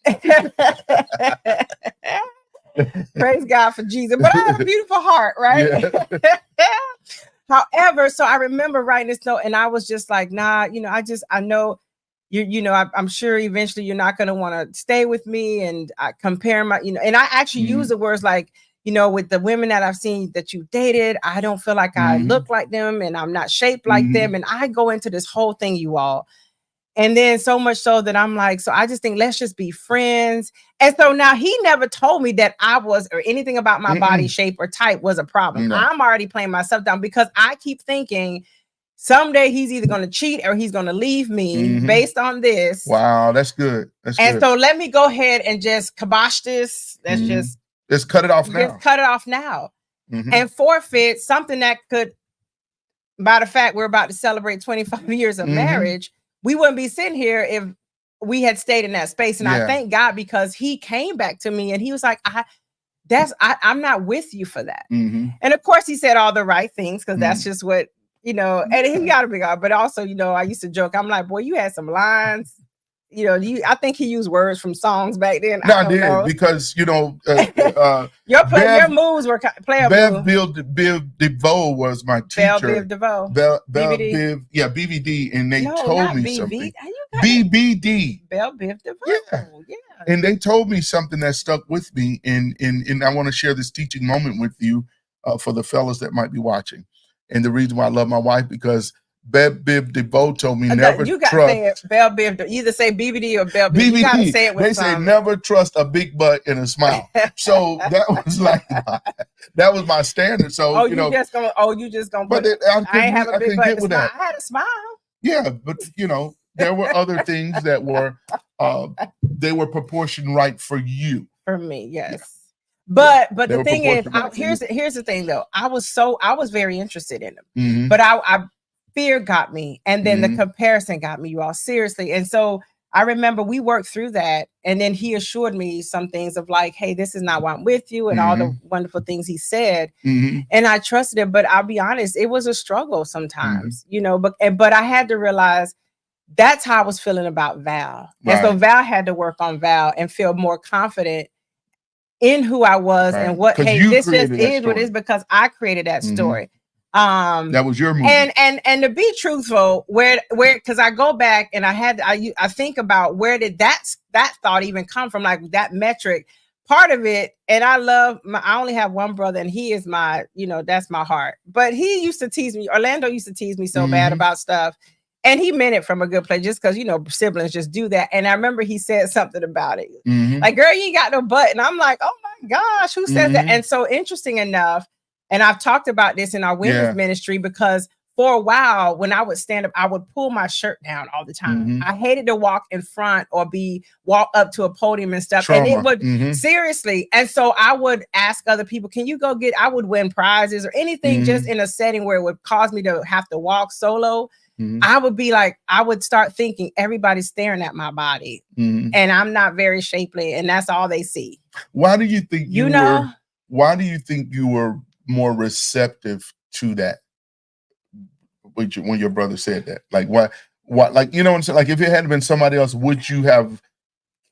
Praise God for Jesus. But I have a beautiful heart, right? Yeah. However, so I remember writing this note, and I was just like, nah, I know I'm sure eventually you're not going to want to stay with me. And I compare my, and I actually use the words like, with the women that I've seen that you dated, I don't feel like I look like them, and I'm not shaped like them. And I go into this whole thing, you all. And then so much so that I'm like, so I just think, let's just be friends. And so now he never told me that I was, or anything about my body shape or type was a problem. No. I'm already playing myself down, because I keep thinking someday he's either going to cheat or he's going to leave me based on this. Wow, that's good. So let me go ahead and just kibosh this. Let's cut it off now. Just cut it off now. And forfeit something that could, by the fact we're about to celebrate 25 years of marriage, we wouldn't be sitting here if we had stayed in that space. And I thank God, because he came back to me and he was like, I'm not with you for that. And of course he said all the right things, because that's just what, and he got to be God. But also, I used to joke. I'm like, boy, you had some lines. I think he used words from songs back then. No, I did know. Because your moves were playable. Biv DeVoe was my teacher. Biv DeVoe. BVD, BVD, and they told me something. BBD. Biv DeVoe. Yeah. And they told me something that stuck with me, and I want to share this teaching moment with you for the fellas that might be watching. And the reason why I love my wife, because Biv DeVoe told me never you trust. Say it, Biv. Either say BBD or Biv. BBD. You gotta say it with they say never trust a big butt and a smile. So that was like that was my standard. So you just gonna. But I ain't have a big butt. With that. I had a smile. Yeah, but there were other things that were they were proportioned right for you. For me, yes. Yeah. But the thing is, here's the thing though. I was very interested in them, but I fear got me, and then the comparison got me, you all, seriously. And so I remember we worked through that, and then he assured me some things of like, hey, this is not why I'm with you, and all the wonderful things he said. And I trusted him, but I'll be honest, it was a struggle sometimes, but I had to realize that's how I was feeling about Val. Right. And so Val had to work on Val and feel more confident in who I was, and what, hey, this just is what it is, because I created that story. That was your movie. And to be truthful, where because I go back and I think about where did that thought even come from, like that metric part of it. And I only have one brother, and he is my, that's my heart. But he used to tease me. Orlando used to tease me so bad about stuff. And he meant it from a good place, just because, siblings just do that. And I remember he said something about it. Like, girl, you ain't got no butt. And I'm like, oh my gosh, who says that? And so interesting enough, and I've talked about this in our women's ministry, because for a while, when I would stand up, I would pull my shirt down all the time. Mhm. I hated to walk in front or walk up to a podium and stuff. And it Trauma. would Mhm. seriously. And so I would ask other people, can you go I would win prizes or anything just in a setting where it would cause me to have to walk solo. I would be like, I would start thinking everybody's staring at my body and I'm not very shapely and that's all they see. Why do you think why do you think you were more receptive to that when your brother said that? Like why like, you know what I'm saying? Like if it had been somebody else, would you have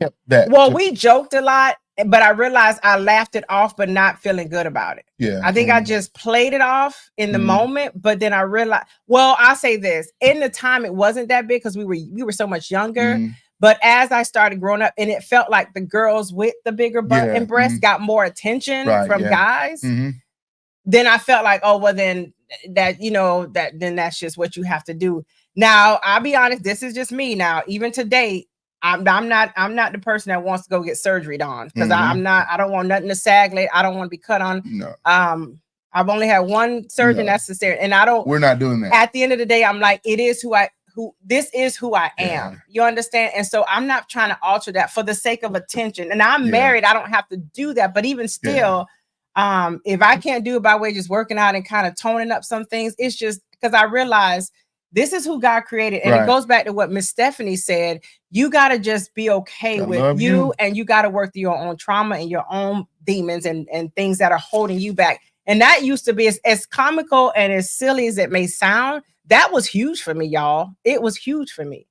kept that? Well, we joked a lot, but I realized I laughed it off, but not feeling good about it. Yeah. I think I just played it off in the moment, but then I realized, well, I'll say this. In the time, it wasn't that big because we were so much younger. But as I started growing up, and it felt like the girls with the bigger butt and breasts got more attention from guys, then I felt like, oh, well, then then that's just what you have to do. Now, I'll be honest, this is just me now, even today. I'm not the person that wants to go get surgery done because I don't want nothing to sag. I don't want to be cut on. No. I've only had one surgery necessary, and we're not doing that. At the end of the day, I'm like, this is who I am. You understand? And so I'm not trying to alter that for the sake of attention. And I'm married. I don't have to do that. But even still, if I can't do it by way of just working out and kind of toning up some things, it's just because I realize this is who God created. And it goes back to what Miss Stephanie said. You got to just be okay with you and you got to work through your own trauma and your own demons and things that are holding you back. And that used to be as comical and as silly as it may sound. That was huge for me, y'all. It was huge for me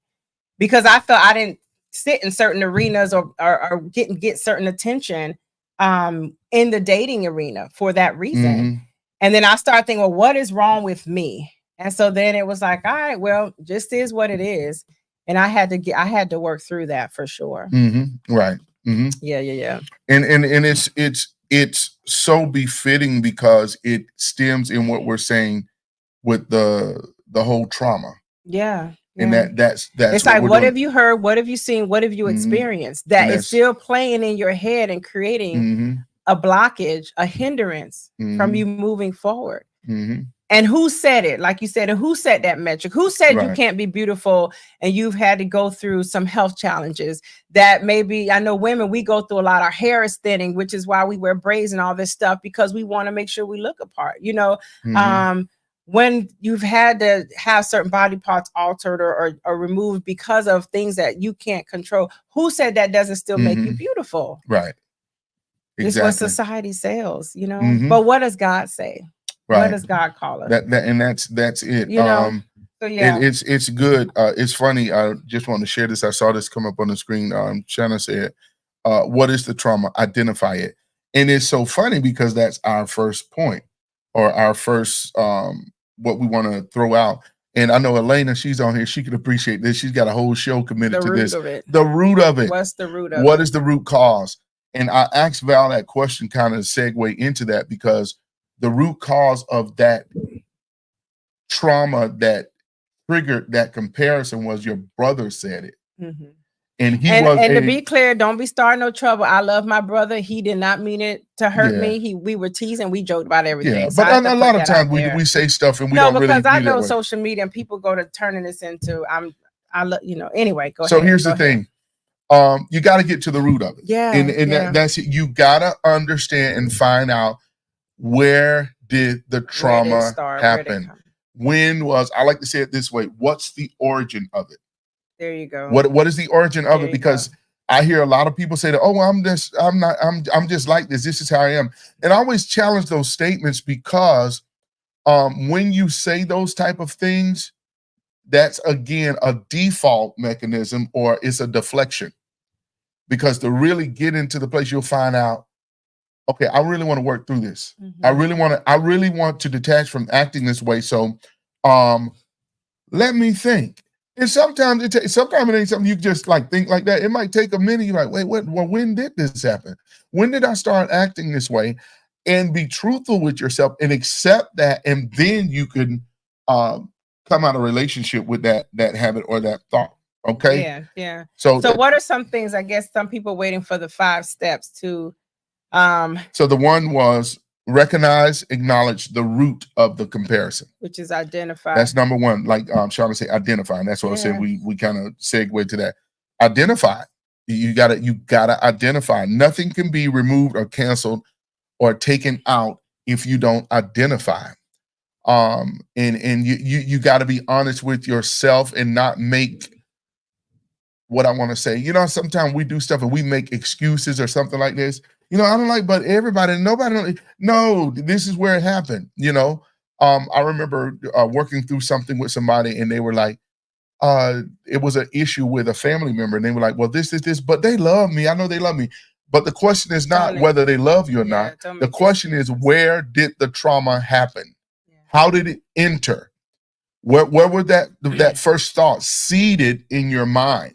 because I felt I didn't sit in certain arenas or get certain attention in the dating arena for that reason. And then I started thinking, well, what is wrong with me? And so then it was like, all right, well, just is what it is. And I had to work through that for sure. Right. Yeah. And it's so befitting because it stems in what we're saying with the whole trauma. Yeah. And that's it's like, what have you heard? What have you seen? What have you experienced? That is still playing in your head and creating a blockage, a hindrance from you moving forward. And who said it? Like you said, and who set that metric? Who said you can't be beautiful and you've had to go through some health challenges that maybe, I know women, we go through a lot. Our hair is thinning, which is why we wear braids and all this stuff, because we want to make sure we look apart, when you've had to have certain body parts altered or removed because of things that you can't control. Who said that doesn't still make you beautiful? Right. Exactly. It's what society sells, But what does God say? Right. What does God call us? That's it. So it's good. It's funny. I just want to share this. I saw this come up on the screen. Shanna said, what is the trauma? Identify it. And it's so funny because that's our first point or our first what we want to throw out. And I know Elena, she's on here. She can appreciate this. She's got a whole show committed to this. The root of it. What's the root of it? What is the root cause? And I asked Val that question kind of segue into that because the root cause of that trauma that triggered that comparison was your brother said it. And to be clear, don't be starting no trouble. I love my brother. He did not mean it to hurt me. We were teasing. We joked about everything. Yeah, so but a lot of times we say stuff and we don't really. No, because I know social media and people go to turning this into Anyway, go ahead. So here's the thing. You got to get to the root of it. Yeah, and that's it. You got to understand and find out where did the trauma happen. When was, I like to say it this way, what's the origin of it? There you go. What is the origin of it? Because I hear a lot of people say that, oh, I'm just like this. This is how I am. And I always challenge those statements because when you say those type of things, that's again a default mechanism or it's a deflection. Because to really get into the place, you'll find out, okay, I really want to work through this. I really want to detach from acting this way. So let me think. And sometimes it ain't something you just like think like that. It might take a minute. You're like, wait, what? Well, when did this happen? When did I start acting this way? And be truthful with yourself and accept that. And then you can come out of relationship with that habit or that thought. Okay. Yeah. So what are some things, I guess some people waiting for the 5 steps to so the one was recognize, acknowledge the root of the comparison. Which is identify. That's number one. Like Shauna said, identify. And that's what I said. We kind of segue to that. Identify. You gotta identify. Nothing can be removed or canceled or taken out if you don't identify. And you got to be honest with yourself and not make what I want to say. Sometimes we do stuff and we make excuses or something like this. I don't like, but nobody. No, this is where it happened. I remember working through something with somebody, and they were like, it was an issue with a family member, and they were like, well, this, but they love me. I know they love me. But the question is not whether they love you or not. The question is, where did the trauma happen? Yeah. How did it enter? Where were that first thought seeded in your mind?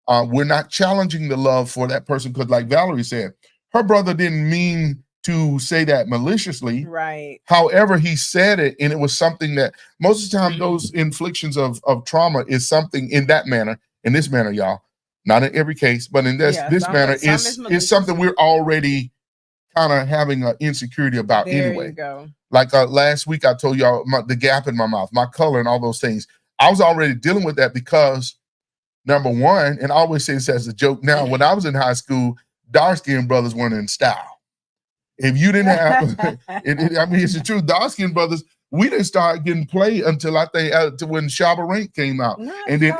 We're not challenging the love for that person because, like Valerie said, her brother didn't mean to say that maliciously. Right. However, he said it, and it was something that most of the time those inflictions of trauma is something in this manner, y'all. Not in every case, but in this manner is something we're already kind of having an insecurity about anyway. You go. Like last week, I told y'all the gap in my mouth, my color, and all those things. I was already dealing with that because, number one, and I always say this as a joke now, when I was in high school, dark-skinned brothers weren't in style. If you didn't have, it's the truth. Dark-skinned brothers, we didn't start getting played until I think when Shabba Rank came out. And then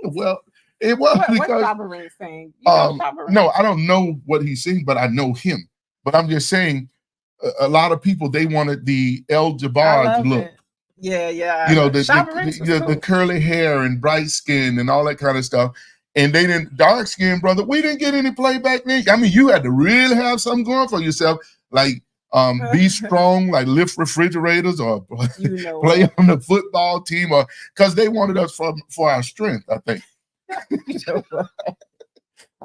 well, it was because what Shabba Rank saying? No, I don't know what he's saying, but I know him. But I'm just saying, a lot of people, they wanted the El Jabbar look. It. Yeah. The curly hair and bright skin and all that kind of stuff. And they didn't, dark skin brother, we didn't get any play back then. I mean, you had to really have something going for yourself, like be strong, like lift refrigerators or play on the football team, or because they wanted us for our strength, I think.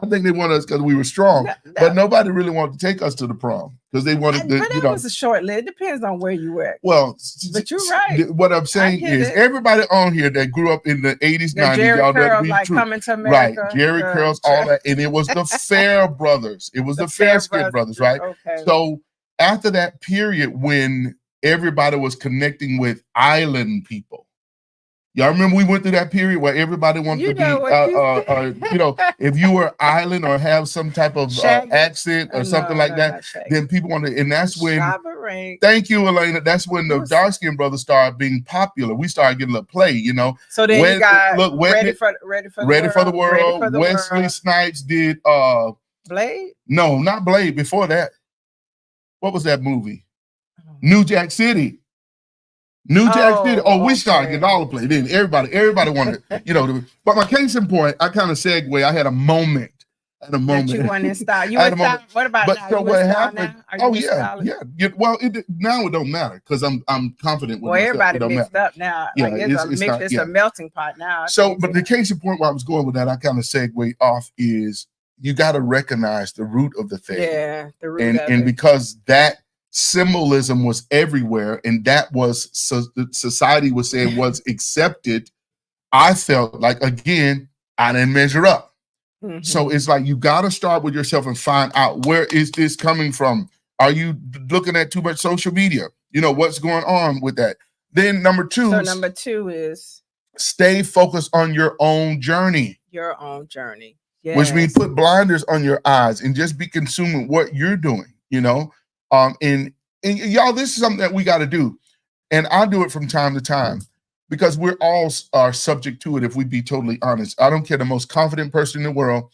I think they wanted us because we were strong, but nobody really wanted to take us to the prom because they wanted to. But that was a short list. It depends on where you were. Well, but you're right. What I'm saying is, everybody on here that grew up in the 80s, 90s, y'all Curl, like Coming to America, right? Jerry Curls, all that, and it was the Fair brothers. It was the Fair Skin brothers, right? Okay. So after that period, when everybody was connecting with island people. Y'all remember we went through that period where everybody wanted to be, if you were island or have some type of accent or something like that, then people wanted, and that's when, thank you, Elena, that's when the dark-skinned brothers started being popular. We started getting a play, So then you got Ready for the World. Wesley Snipes did, Blade? No, not Blade, before that. What was that movie? New Jack City. We started getting all the play. Then everybody wanted, but my case in point, I kind of segue. I had a moment. That you went in style. You went style. What about now? So what happened? Yeah. Well, now it don't matter because I'm confident with myself. Everybody mixed up now. Yeah, it's a melting pot now. So, but the case in point where I was going with that, I kind of segue off is you got to recognize the root of the thing. Yeah, the root of and because that symbolism was everywhere, and that was society was saying was accepted. I felt like, again, I didn't measure up. Mm-hmm. So it's like you got to start with yourself and find out, where is this coming from? Are you looking at too much social media? What's going on with that? Then number two is stay focused on your own journey. Yes. Which means put blinders on your eyes and just be consuming what you're doing. And y'all, this is something that we got to do. And I do it from time to time because we're all are subject to it if we be totally honest. I don't care the most confident person in the world,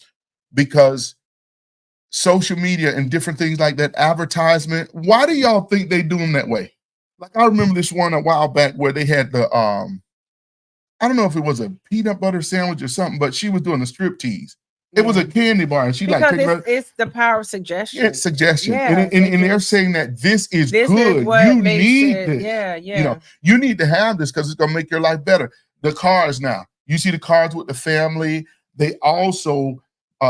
because social media and different things like that, advertisement, why do y'all think they do them that way? Like I remember this one a while back where they had the, I don't know if it was a peanut butter sandwich or something, but she was doing a striptease. It was a candy bar, and it's the power of suggestion. It's suggestion, and they're saying that this is good. You need this. Yeah. You need to have this because it's gonna make your life better. The cars now, you see the cars with the family. They also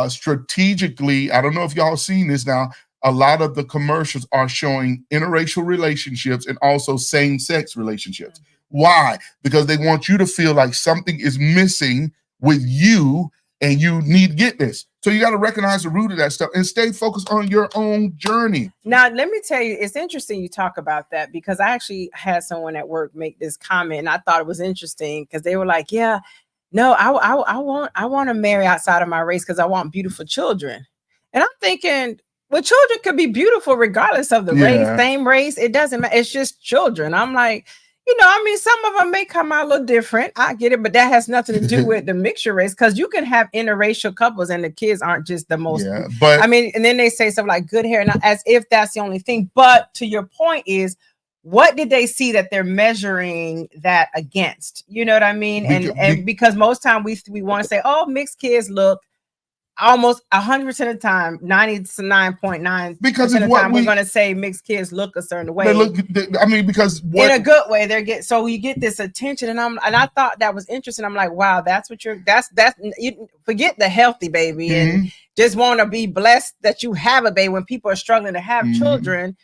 strategically, I don't know if y'all seen this now. A lot of the commercials are showing interracial relationships and also same-sex relationships. Mm-hmm. Why? Because they want you to feel like something is missing with you. and you need to get this. So you got to recognize the root of that stuff and stay focused on your own journey. Now, let me tell you, it's interesting you talk about that, because I actually had someone at work make this comment, and I thought it was interesting because they were like, yeah, no, I want to marry outside of my race because I want beautiful children. And I'm thinking, well, children could be beautiful regardless of the race, same race. It doesn't matter. It's just children. I'm like, I mean, some of them may come out a little different. I get it, but that has nothing to do with the mixture race, because you can have interracial couples and the kids aren't just the most. But I mean, and then they say something like good hair, not as if that's the only thing. But to your point is, what did they see that they're measuring that against? You know what I mean? And because most time we want to say, oh, mixed kids look, almost 100% of the time, 99.9% because of the time, we're going to say mixed kids look a certain way. They look, I mean, because in a good way, so you get this attention, and I thought that was interesting. I'm like, wow, that's what that's you forget the healthy baby and just want to be blessed that you have a baby when people are struggling to have children.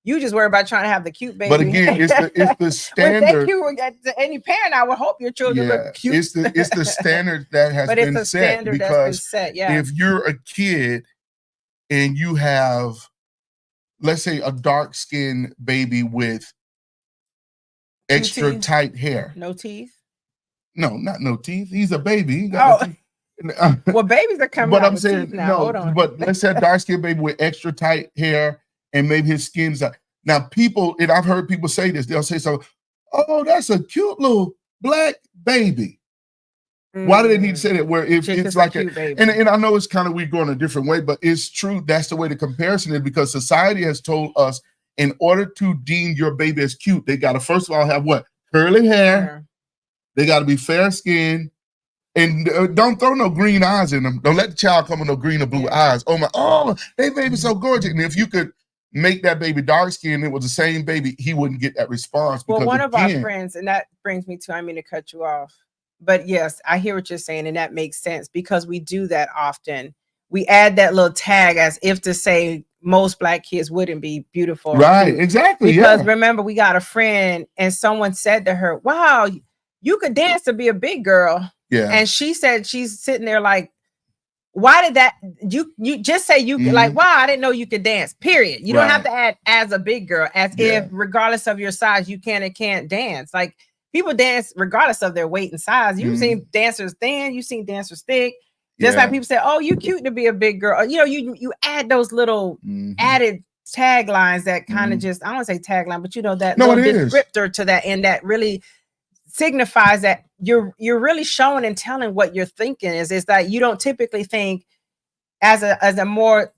You just worry about trying to have the cute baby. But again, it's the standard. Well, thank you. To any parent, I would hope your children look cute. It's the standard that has been set, because if you're a kid and you have, let's say, a dark-skinned baby with extra tight hair, no teeth. No, not no teeth. He's a baby. Well, babies are coming. But out I'm saying teeth now. Hold on. But let's say a dark-skinned baby with extra tight hair, and maybe his skin's out. Now, people, and I've heard people say this, they'll say so, oh, that's a cute little black baby. Why do they need to say that? Where if it's like and I know it's kind of weird going a different way, but it's true. That's the way the comparison is, because society has told us in order to deem your baby as cute, they got to first of all have what? Curly hair. They got to be fair skinned. And don't throw no green eyes in them. Don't let the child come with no green or blue eyes. They baby so gorgeous. And if you could make that baby dark skinned, it was the same baby, he wouldn't get that response. Well, one of our friends, and that brings me to, I mean to cut you off, but yes, I hear what you're saying, and that makes sense, because we do that often. We add that little tag as if to say most black kids wouldn't be beautiful. Right, exactly. Because remember, we got a friend and someone said to her, wow, you could dance to be a big girl. Yeah. And she said she's sitting there like, why did that? You just say you could, like, wow, I didn't know you could dance, period. You don't have to add as a big girl, as if regardless of your size, you can and can't dance. Like, people dance regardless of their weight and size. You've seen dancers thin, you've seen dancers thick. Just like people say, oh, you cute to be a big girl. You add those little added taglines that kind of just, I don't want to say tagline, but that little descriptor to that end that really signifies that you're really showing and telling what you're thinking is that you don't typically think as a more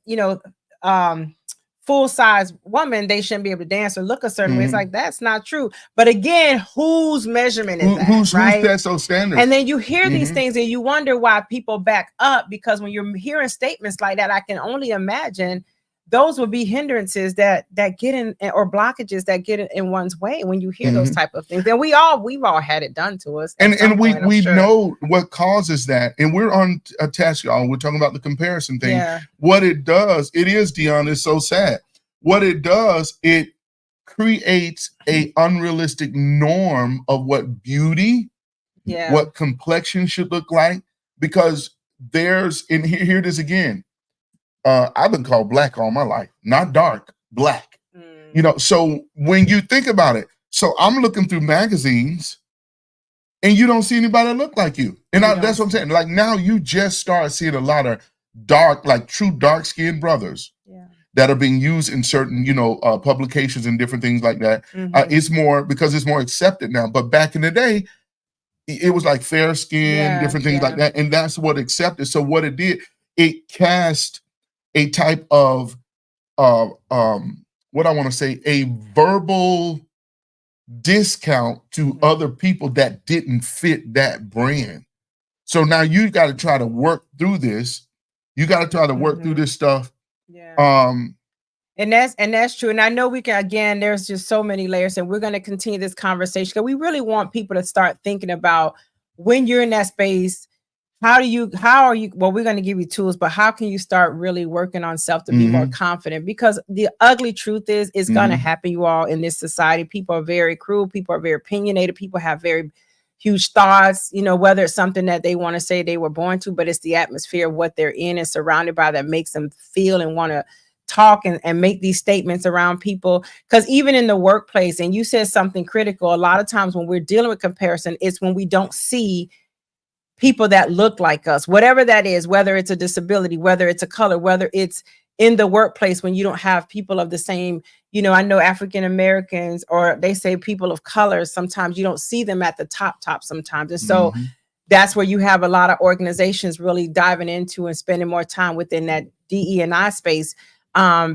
full-size woman they shouldn't be able to dance or look a certain way. It's like, that's not true. But again, whose measurement is that? Who's right? Who's that so standard? And then you hear these things and you wonder why people back up, because when you're hearing statements like that, I can only imagine those would be hindrances that get in, or blockages that get in one's way when you hear those type of things. And we've all had it done to us. And we know what causes that. And we're on a task, y'all. We're talking about the comparison thing. Yeah. What it does, it is, Dion, it's so sad. What it does, it creates a unrealistic norm of what beauty, what complexion should look like, because there's, and here it is again. I've been called black all my life, not dark, black. So when you think about it, so I'm looking through magazines and you don't see anybody that look like you. And that's what I'm saying. Like, now you just start seeing a lot of dark, like true dark-skinned brothers that are being used in certain, publications and different things like that. It's more because it's more accepted now. But back in the day, it was like fair skin, different things like that. And that's what accepted. So what it did, it cast a type of what I want to say, a verbal discount to other people that didn't fit that brand. So now you got to try to work through this. You got to try to work through this stuff. And that's true. And I know we can, again, there's just so many layers, and we're going to continue this conversation because we really want people to start thinking about, when you're in that space, how are you, well, we're going to give you tools, but how can you start really working on self to be more confident? Because the ugly truth is, it's going to happen, you all, in this society. People are very cruel. People are very opinionated. People have very huge thoughts, whether it's something that they want to say they were born to, but it's the atmosphere of what they're in and surrounded by that makes them feel and want to talk and make these statements around people. Because even in the workplace, and you said something critical, a lot of times when we're dealing with comparison, it's when we don't see people that look like us, whatever that is, whether it's a disability, whether it's a color, whether it's in the workplace, when you don't have people of the same, I know African Americans, or they say people of color, sometimes you don't see them at the top sometimes. And so that's where you have a lot of organizations really diving into and spending more time within that DE&I space,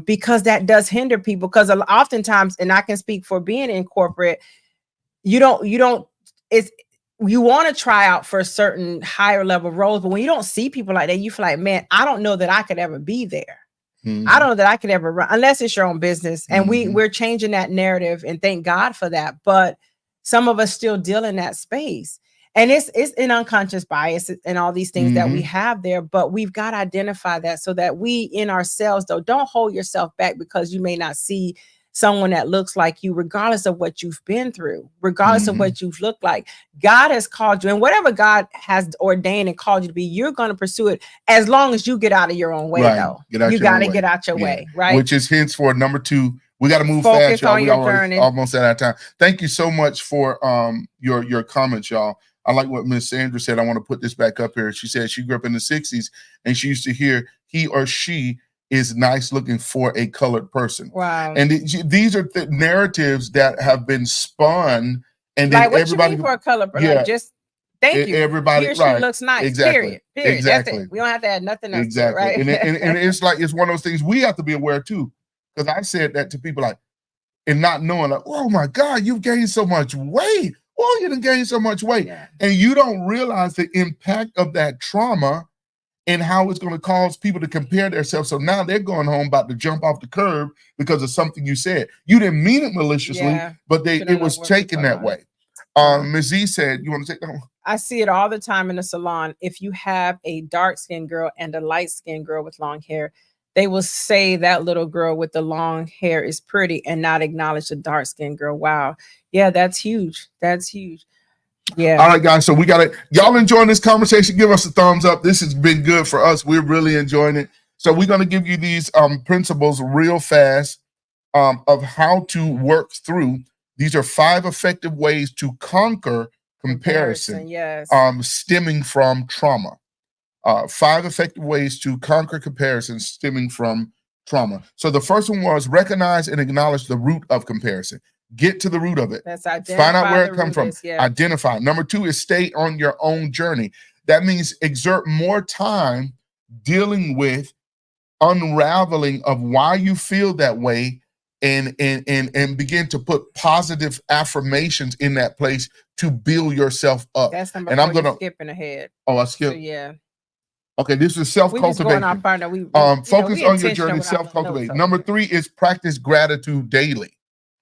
because that does hinder people. Because oftentimes, and I can speak for being in corporate, you want to try out for certain higher level roles, but when you don't see people like that, you feel like, man, I don't know that I could ever be there. I don't know that I could ever run, unless it's your own business. And we're changing that narrative, and thank God for that. But some of us still deal in that space. And it's an unconscious bias and all these things that we have there, but we've got to identify that so that we in ourselves, though, don't hold yourself back because you may not see someone that looks like you, regardless of what you've been through, regardless of what you've looked like. God has called you, and whatever God has ordained and called you to be, you're going to pursue it as long as you get out of your own way, though. You got to get out your way, right? Which is henceforth number 2. We got to move Focus fast, y'all. on We your already journey. almost at our time. Thank you so much for your comments, y'all. I like what Miss Sandra said. I want to put this back up here. She said she grew up in the 60s and she used to hear he or she is nice looking for a colored person. Wow. And these are narratives that have been spun, and then like, what everybody you mean for a color person? Yeah. Like, just thank you. Everybody, he or she looks nice. Exactly. Period. Exactly. That's it. We don't have to add nothing else Exactly. to it, right? And it's like, it's one of those things we have to be aware too. Because I said that to people, like, and not knowing, like, oh my God, you've gained so much weight. Oh, you done gained so much weight. Yeah. And you don't realize the impact of that trauma and how it's going to cause people to compare themselves. So now they're going home about to jump off the curb because of something you said. You didn't mean it maliciously, but it was taken that way. Ms. Z said, you want to take that one? I see it all the time in the salon. If you have a dark-skinned girl and a light-skinned girl with long hair, they will say that little girl with the long hair is pretty and not acknowledge the dark-skinned girl. Wow. Yeah, that's huge. That's huge. Yeah. All right, guys. So we got it. Y'all enjoying this conversation? Give us a thumbs up. This has been good for us. We're really enjoying it. So we're going to give you these principles real fast of how to work through. These are 5 effective ways to conquer comparison. Yes. Stemming from trauma. 5 effective ways to conquer comparison stemming from trauma. So the first one was recognize and acknowledge the root of comparison. Get to the root of it. That's identify. Find out where it comes from. Yeah. Identify. Number 2 is stay on your own journey. That means exert more time dealing with unraveling of why you feel that way, and begin to put positive affirmations in that place to build yourself up. That's number and 4. I'm gonna skipping ahead. Oh, I skipped. So, yeah. Okay, this is self-cultivation. Focus on your journey, self-cultivate. Number 3 is practice gratitude daily.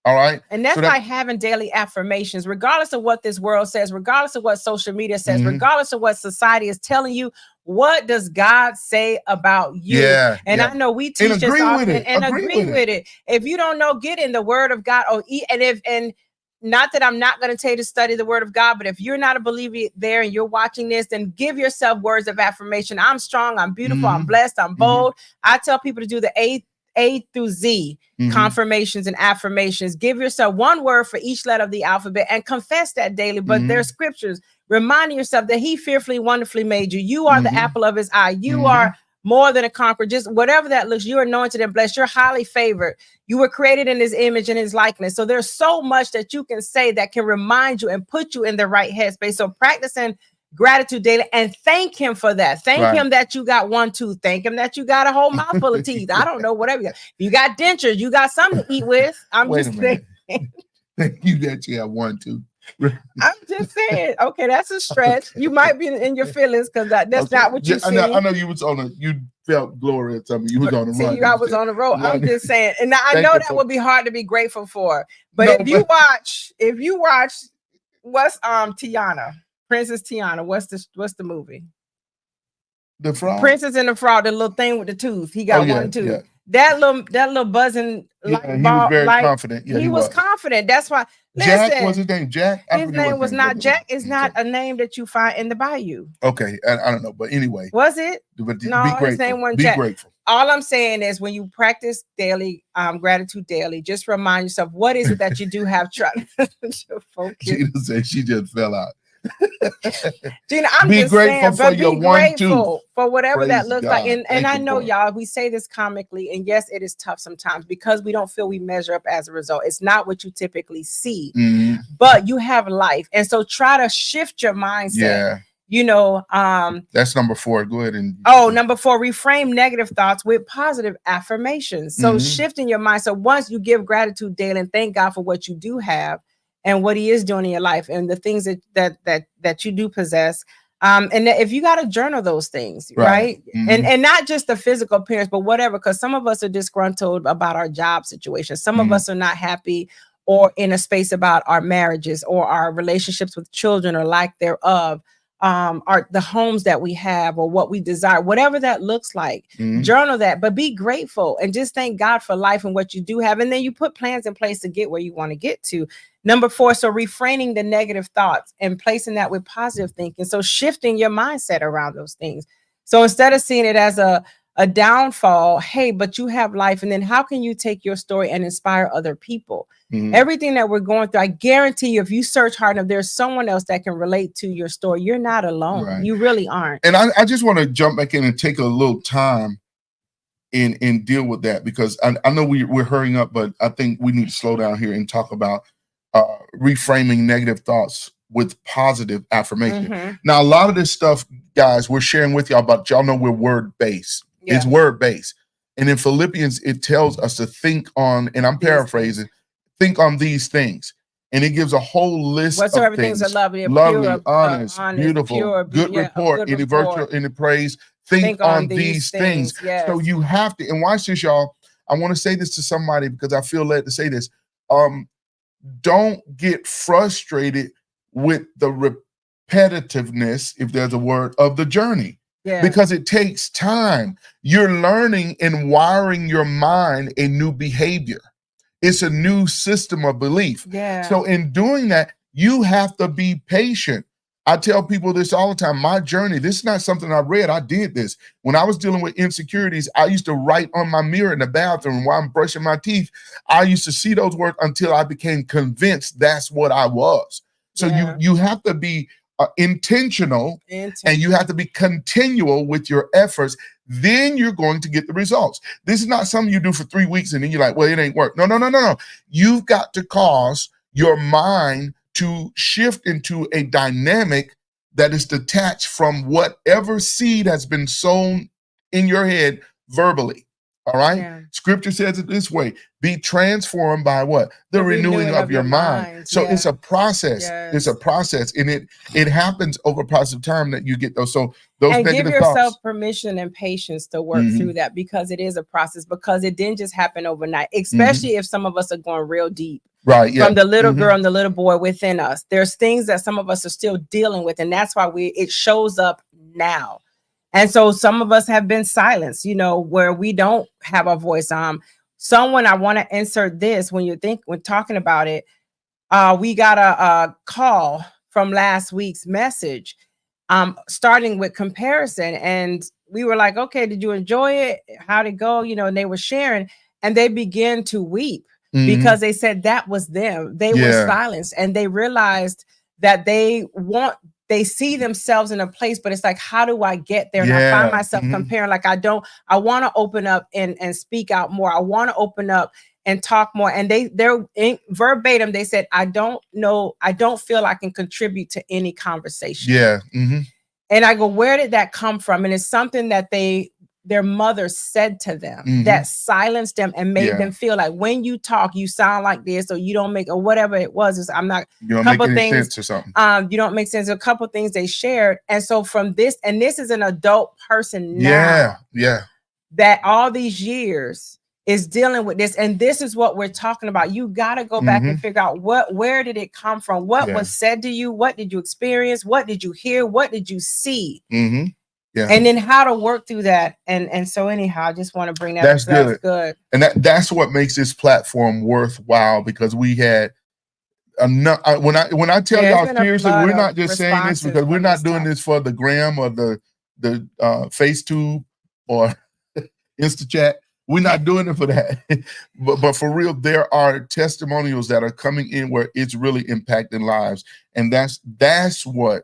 All right. And that's like having daily affirmations, regardless of what this world says, regardless of what social media says, regardless of what society is telling you. What does God say about you? Yeah, and I know we teach this often and agree with it. If you don't know, get in the Word of God. And not that I'm not going to tell you to study the Word of God, but if you're not a believer there and you're watching this, then give yourself words of affirmation. I'm strong. I'm beautiful. I'm blessed. I'm bold. I tell people to do the A through Z confirmations and affirmations. Give yourself one word for each letter of the alphabet and confess that daily. But there's scriptures reminding yourself that He fearfully, wonderfully made you. You are the apple of His eye. You are more than a conqueror. Just whatever that looks, you're anointed and blessed. You're highly favored. You were created in His image and His likeness. So there's so much that you can say that can remind you and put you in the right headspace. So practicing gratitude daily and thank Him for that. Thank Him that you got 1 tooth. Thank Him that you got a whole mouthful of teeth. I don't know, whatever you got. If you got dentures, you got something to eat with. I'm just saying. Thank you that you have 1 tooth. I'm just saying. Okay, that's a stretch. You might be in your feelings because that's not what you see. I know you was you felt glory at something. You was on the run. I was on the road. I'm just saying. And I know that would be hard to be grateful for. But if you watch what's Tiana? Princess Tiana, what's the movie? The Frog. Princess and the Frog, the little thing with the tooth. He got 1 tooth. that little buzzing Yeah, light he was bulb very light. confident. Yeah, He he was was. confident. That's why. Jack was Listen, his name. Jack. I his forget what name his was name not was. Jack. It's not Okay. a name that you find in the Bayou. Okay. I don't know, but anyway, Was it? but be No, his grateful. name wasn't Be Jack. grateful. All I'm saying is when you practice daily gratitude daily, just remind yourself what is it that you do have trust. Focus. Gina said she just fell out. Gina, I'm Be just grateful saying, for but your be 1 tooth. grateful for whatever that Praise looks like. God. And Thank I him know for it. y'all, we say this comically, and yes, it is tough sometimes because we don't feel we measure up as a result. It's not what you typically see, Mhm. but you have life. And so try to shift your mindset. Yeah, You know, that's number 4. Go ahead and. number 4, reframe negative thoughts with positive affirmations. So Mhm. shifting your mind. So once you give gratitude daily and thank God for what you do have and what he is doing in your life and the things that you do possess. And if you got to journal those things, right? Mhm. And not just the physical appearance, but whatever, because some of us are disgruntled about our job situation. Some of Mhm. us are not happy or in a space about our marriages or our relationships with children or lack thereof. Our the homes that we have or what we desire, whatever that looks like. Mhm. Journal that, but be grateful and just thank God for life and what you do have. And then you put plans in place to get where you want to get to. Number 4, so refraining the negative thoughts and placing that with positive thinking. So shifting your mindset around those things. So instead of seeing it as a downfall, hey, but you have life. And then how can you take your story and inspire other people? Mhm. Everything that we're going through, I guarantee you, if you search hard enough, there's someone else that can relate to your story. You're not alone. Right. You really aren't. And I just want to jump back in and take a little time and deal with that because I know we're hurrying up, but I think we need to slow down here and talk about reframing negative thoughts with positive affirmation. Mhm. Now, a lot of this stuff, guys, we're sharing with y'all, but y'all know we're word based. It's Yeah. word based. And in Philippians, it tells us to think on, and I'm These paraphrasing, think on these things. And it gives a whole list Whatsoever of things things. are lovely, Lovely, pure, honest, honest, beautiful, pure, good yeah, of report, good any virtue, report. any praise. Think on these things. Yes. So you have to, and watch this, y'all. I want to say this to somebody because I feel led to say this. Don't get frustrated with the repetitiveness, if there's a word, of the journey. Yeah. Because it takes time. You're learning and wiring your mind a new behavior. It's a new system of belief. Yeah. So in doing that, you have to be patient. I tell people this all the time. My journey, this is not something I read. I did this. When I was dealing with insecurities, I used to write on my mirror in the bathroom while I'm brushing my teeth. I used to see those words until I became convinced that's what I was. So Yeah. you have to be intentional and you have to be continual with your efforts. Then you're going to get the results. This is not something you do for 3 weeks and then you're like, well, it ain't work. No. You've got to cause your mind to shift into a dynamic that is detached from whatever seed has been sown in your head verbally. All right. Yeah. Scripture says it this way: be transformed by what? The renewing of your mind. So it's a process. Yes. It's a process, and it happens over a process of time that you get those. So those And give negative yourself thoughts. permission and patience to work Mhm. through that because it is a process, because it didn't just happen overnight, especially if some of us are going real deep. Right. Yeah. From the little Mhm. girl and the little boy within us. There's things that some of us are still dealing with, and that's why it shows up now. And so some of us have been silenced, where we don't have a voice. Someone, I want to insert this when talking about it. We got a call from last week's message, starting with comparison, and we were like, okay, did you enjoy it? How'd it go? And they were sharing, and they began to weep because they said that was them. They were Yeah. silenced, and they realized that they see themselves in a place, but it's like, how do I get there? And I Yeah. find myself comparing, like, I want to open up and speak out more. I want to open up and talk more. And they're verbatim, they said, I don't feel I can contribute to any conversation. Yeah. Mhm. And I go, where did that come from? And it's something that their mother said to them that silenced them and made them feel like, when you talk, you sound like this, or you don't make, or whatever it was. I'm not, You don't couple make any things, sense or something. you don't make sense. A couple things they shared. And so from this, and this is an adult person now. Yeah. Yeah. That all these years is dealing with this, and this is what we're talking about. You got to go back and figure out where did it come from? What was said to you? What did you experience? What did you hear? What did you see? Yeah. And then how to work through that. And so anyhow, I just want to bring that That's up. That's good. good. And that's what makes this platform worthwhile, because we had enough. When I tell y'all seriously, we're not just saying this because we're not doing this for the gram or the FaceTube or InstaChat. We're not doing it for that. but for real, there are testimonials that are coming in where it's really impacting lives. And that's what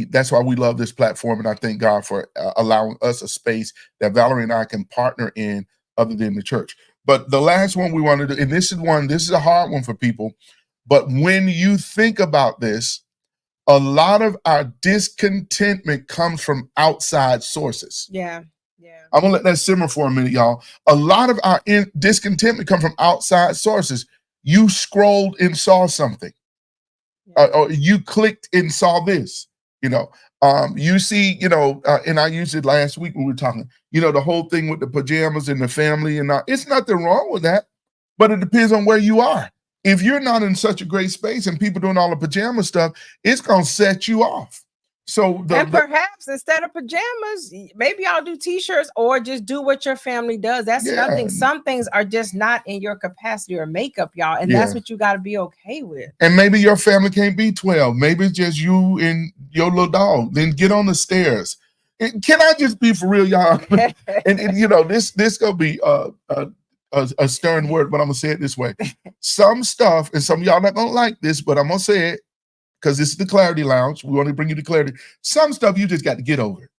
that's why we love this platform. And I thank God for allowing us a space that Valerie and I can partner in other than the church. But the last one we want to do, and this is a hard one for people, but when you think about this, a lot of our discontentment comes from outside sources. Yeah. Yeah. I'm gonna let that simmer for a minute, y'all. A lot of our discontentment comes from outside sources. You scrolled and saw something. Or you clicked and saw this, you see, and I used it last week when we were talking, the whole thing with the pajamas and the family, and it's nothing wrong with that, but it depends on where you are. If you're not in such a great space and people doing all the pajama stuff, it's going to set you off. So perhaps instead of pajamas, maybe I'll do t-shirts or just do what your family does. That's nothing. Some things are just not in your capacity or makeup, y'all. And that's what you got to be okay with. And maybe your family can't be 12. Maybe it's just you and your little dog. Then get on the stairs. Can I just be for real, y'all? and this gonna be a stern word, but I'm gonna say it this way. Some stuff, and some of y'all not gonna like this, but I'm gonna say it, because this is the Clarity Lounge. We want to bring you to clarity. Some stuff you just got to get over it.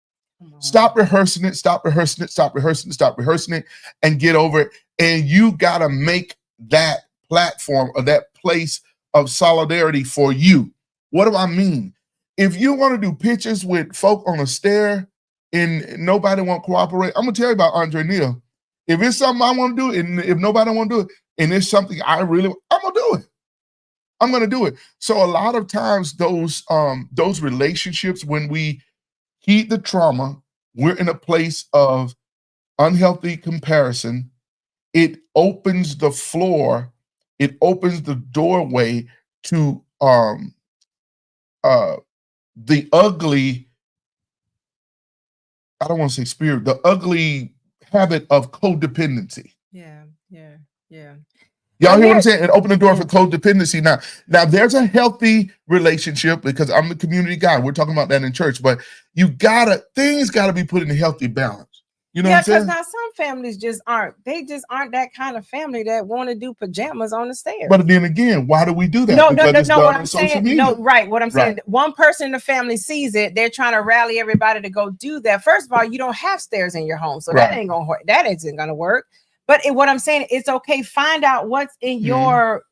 Stop rehearsing it, stop rehearsing it, stop rehearsing it, stop rehearsing it, and get over it. And you got to make that platform or that place of solidarity for you. What do I mean? If you want to do pictures with folk on a stair and nobody won't cooperate, I'm going to tell you about Andre Neal. If it's something I want to do, and if nobody want to do it, and it's something I'm going to do it. I'm going to do it. So a lot of times those relationships, when we heed the trauma, we're in a place of unhealthy comparison. It opens the floor. It opens the doorway to the ugly, I don't want to say spirit, the ugly habit of codependency. Yeah. Y'all hear what I'm saying? And open the door for codependency. Now there's a healthy relationship, because I'm the community guy. We're talking about that in church, but things gotta be put in a healthy balance. You know what I'm saying? Because now some families just aren't that kind of family that want to do pajamas on the stairs. But then again, why do we do that? No, what I'm saying, what I'm saying, one person in the family sees it, they're trying to rally everybody to go do that. First of all, you don't have stairs in your home, so that isn't gonna work. But what I'm saying, it's okay. Find out what's in your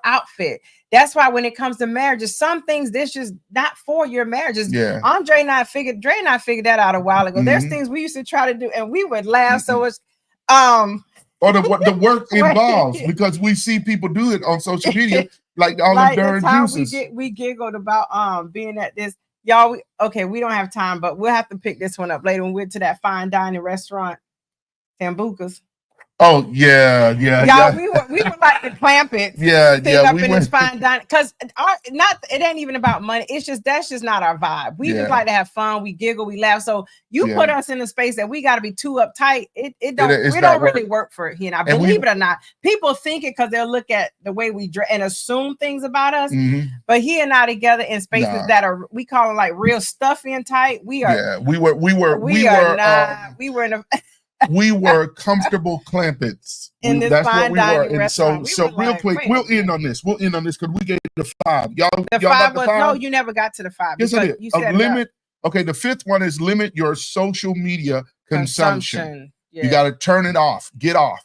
outfit. That's why when it comes to marriages, some things this just not for your marriages. Yeah. Dre and I figured that out a while ago. There's things we used to try to do, and we would laugh. So it's or the work involves, because we see people do it on social media, like all the darn juices. We giggled about being at this. Y'all, we don't have time, but we'll have to pick this one up later when we're to that fine dining restaurant, Sambuca's. Oh yeah. Y'all, we were like the Clampets. Up in this fine dining, because it ain't even about money. It's just that's just not our vibe. We just like to have fun. We giggle, we laugh. So you put us in a space that we got to be too uptight. It don't really work for he and I. Believe it or not, people think it because they'll look at the way we dress and assume things about us. But he and I together in spaces that are, we call them like real stuffy and tight. We are. Yeah, we were in a. We were comfortable Clampets. That's what we were. And so real quick, we'll end on this. We'll end on this because we gave the 5. Y'all got the 5? No, you never got to the 5. Yes, I did. You said limit. Okay, the 5th one is limit your social media consumption. Yeah. You got to turn it off. Get off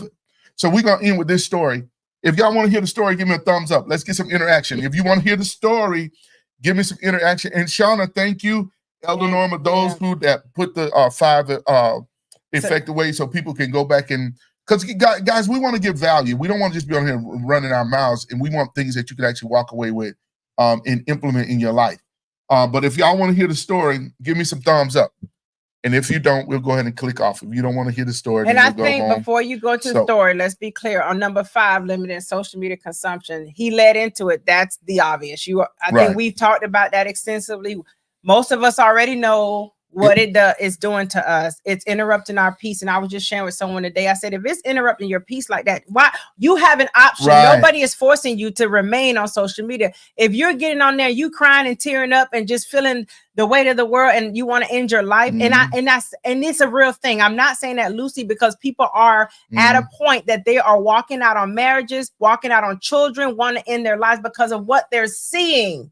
it. So we're going to end with this story. If y'all want to hear the story, give me a thumbs up. Let's get some interaction. If you want to hear the story, give me some interaction. And Shauna, thank you. Elder Norma, those who that put the 5 effective way so people can go back and, because guys, we want to give value. We don't want to just be on here running our mouths, and we want things that you can actually walk away with and implement in your life. But if y'all want to hear the story, give me some thumbs up. And if you don't, we'll go ahead and click off. If you don't want to hear the story, and I think before you go to the story, let's be clear on number 5, limiting social media consumption. He led into it. That's the obvious. I think we've talked about that extensively. most of us already know what it's doing to us. It's interrupting our peace. And I was just sharing with someone today. I said, if it's interrupting your peace like that, why you have an option? Right. Nobody is forcing you to remain on social media. If you're getting on there, you crying and tearing up and just feeling the weight of the world, and you want to end your life, and it's a real thing. I'm not saying that loosely, because people are at a point that they are walking out on marriages, walking out on children, want to end their lives because of what they're seeing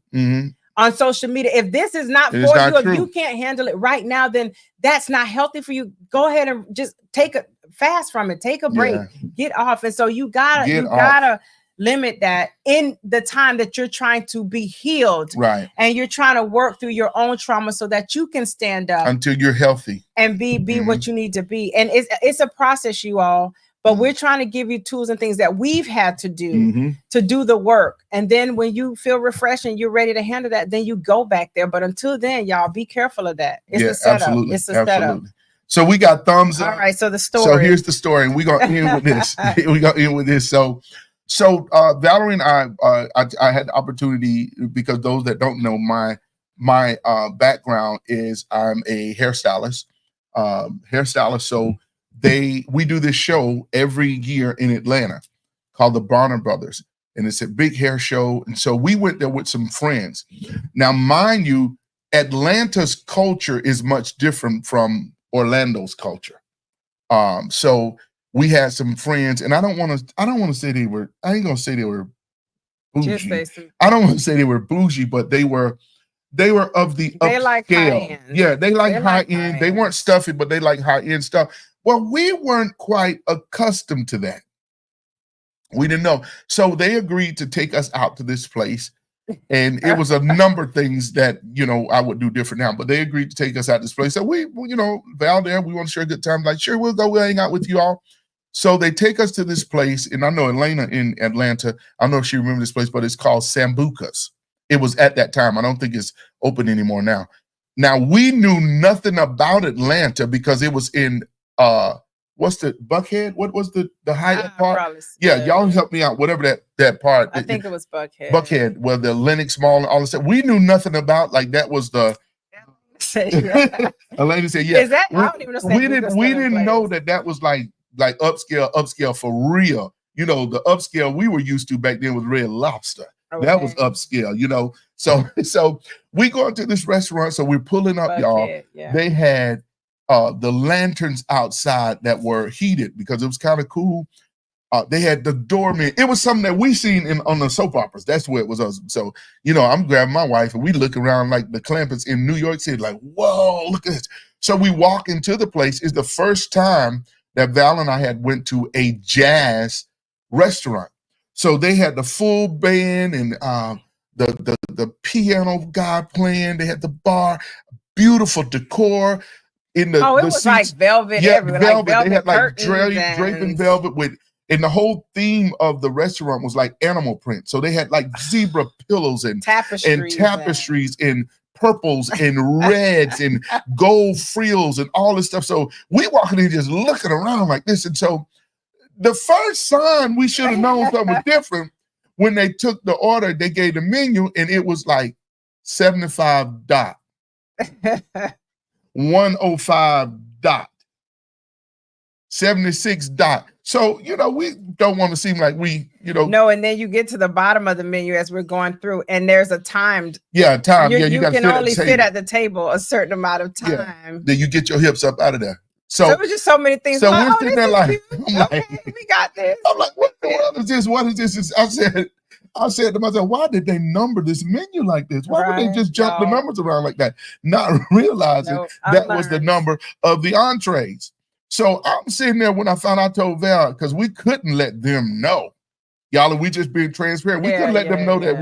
on social media. If this is not for you, if you can't handle it right now, then that's not healthy for you. Go ahead and just take a fast from it, take a break, get off. And so you gotta limit that in the time that you're trying to be healed, right? And you're trying to work through your own trauma so that you can stand up until you're healthy and be what you need to be. And it's a process, you all. But we're trying to give you tools and things that we've had to do to do the work. And then when you feel refreshed and you're ready to handle that, then you go back there. But until then, y'all, be careful of that. It's a setup. Absolutely. It's a setup. So we got thumbs up. All right. So the story. So here's the story. And we're going to end with this. We're going to end with this. So Valerie and I had the opportunity, because those that don't know, my background is I'm a hairstylist. So we do this show every year in Atlanta called the Bronner Brothers, and it's a big hair show. And so we went there with some friends. Now, mind you, Atlanta's culture is much different from Orlando's culture. So we had some friends, and I don't want to say they were, I ain't gonna say they were bougie. I don't want to say they were bougie, but they were of the upscale. Like high-end. Yeah, they like high end. They weren't stuffy, but they like high end stuff. Well, we weren't quite accustomed to that. We didn't know. So they agreed to take us out to this place. And it was a number of things that, I would do different now, but they agreed to take us out to this place. So we, Val there, we want to share a good time. Like, sure, we'll go, we'll hang out with you all. So they take us to this place. And I know Elena in Atlanta, I don't know if she remembers this place, but it's called Sambuca's. It was at that time. I don't think it's open anymore now. Now, we knew nothing about Atlanta because it was in, what's the Buckhead? What was the Hyatt part? Yeah, y'all help me out. Whatever that part. I think it was Buckhead. Buckhead, where the Lenox Mall and all this stuff. We knew nothing about, like, that was the. Elena said, "Yeah." Is that? I don't even know. We didn't know that was like upscale for real. The upscale we were used to back then was Red Lobster. Okay. That was upscale. So we go into this restaurant. So we're pulling up, Buckhead, y'all. Yeah. They had the lanterns outside that were heated because it was kind of cool. They had the doorman. It was something that we seen on the soap operas. That's where it was. So, I'm grabbing my wife and we look around like the Clampets in New York City, like, whoa, look at this. So we walk into the place. It's the first time that Val and I had went to a jazz restaurant. So they had the full band and the piano guy playing. They had the bar, beautiful decor. It was seats, like velvet everywhere. Velvet. Like velvet. They had like draping velvet and the whole theme of the restaurant was like animal print. So they had like zebra pillows and tapestries and purples and reds and gold frills and all this stuff. So we walking in just looking around like this. And so the first sign we should have known something was different, when they took the order, they gave the menu and it was like 75 dot. 105 dot, 76 dot. So, we don't want to seem like we, No, and then you get to the bottom of the menu as we're going through, and there's a timed. Yeah, time. You can only sit at the table a certain amount of time. Yeah. Then you get your hips up out of there. So it was just so many things. So we're sitting there like, we got this. I'm like, what the world is this? What is this? I said to myself, why did they number this menu like this? Why would they just jump the numbers around like that? Not realizing that was the number of the entrees. So I'm sitting there when I found out, I told Val, because we couldn't let them know. Y'all, we just being transparent. We couldn't let them know that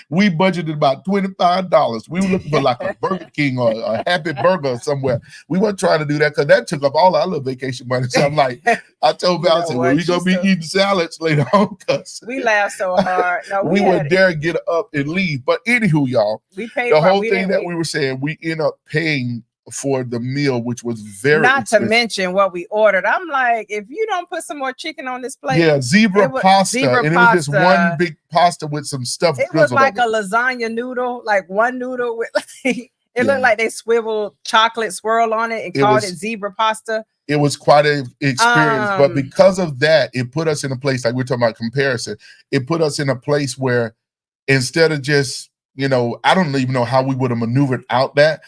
we budgeted about $25. We were looking for like a Burger King or a Happy Burger somewhere. We weren't trying to do that because that took up all our little vacation money. So I'm like, I told Val, I said, well, we're going to be eating salads later on because we laughed so hard. No, we would dare get up and leave. But anywho, y'all, the whole thing that we were saying, we end up paying for the meal, which was very Not to expensive. mention what we ordered. I'm like, if you don't put some more chicken on this plate, Yeah, zebra pasta, zebra and it was just one pasta. big pasta with some stuff It was drizzled like a over it. lasagna noodle, like one noodle with it Yeah. looked like they swiveled chocolate swirl on it and It called it was zebra pasta. it was quite an experience, but Um, because of that, it put us in a place, like we're talking about comparison. It put us in a place where instead of just, I don't even know how we would have maneuvered out that.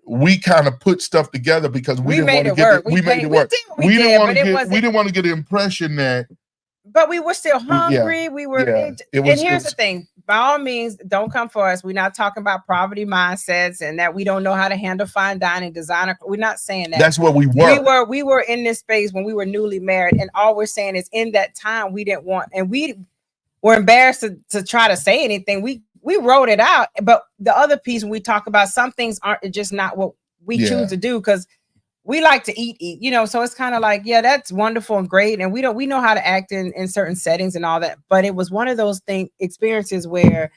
We kind of put stuff together because we didn't want to get we made it we work. did what we We didn't did, want but to it get we wasn't. didn't want to get the impression that But we were still yeah, hungry. We were, yeah. and It was here's the thing: by all means, don't come for us. We're not talking about poverty mindsets and that we don't know how to handle fine dining, designer. We're not saying that. that's what we were. We were in this space when we were newly married, and all we're saying is in that time we didn't want, and we were embarrassed to try to say anything. We wrote it out, but the other piece when we talk about some things aren't just not what we Yeah. choose to do because we like to eat, so it's kind of like, yeah, that's wonderful and great. And we know how to act in certain settings and all that. But it was one of those experiences where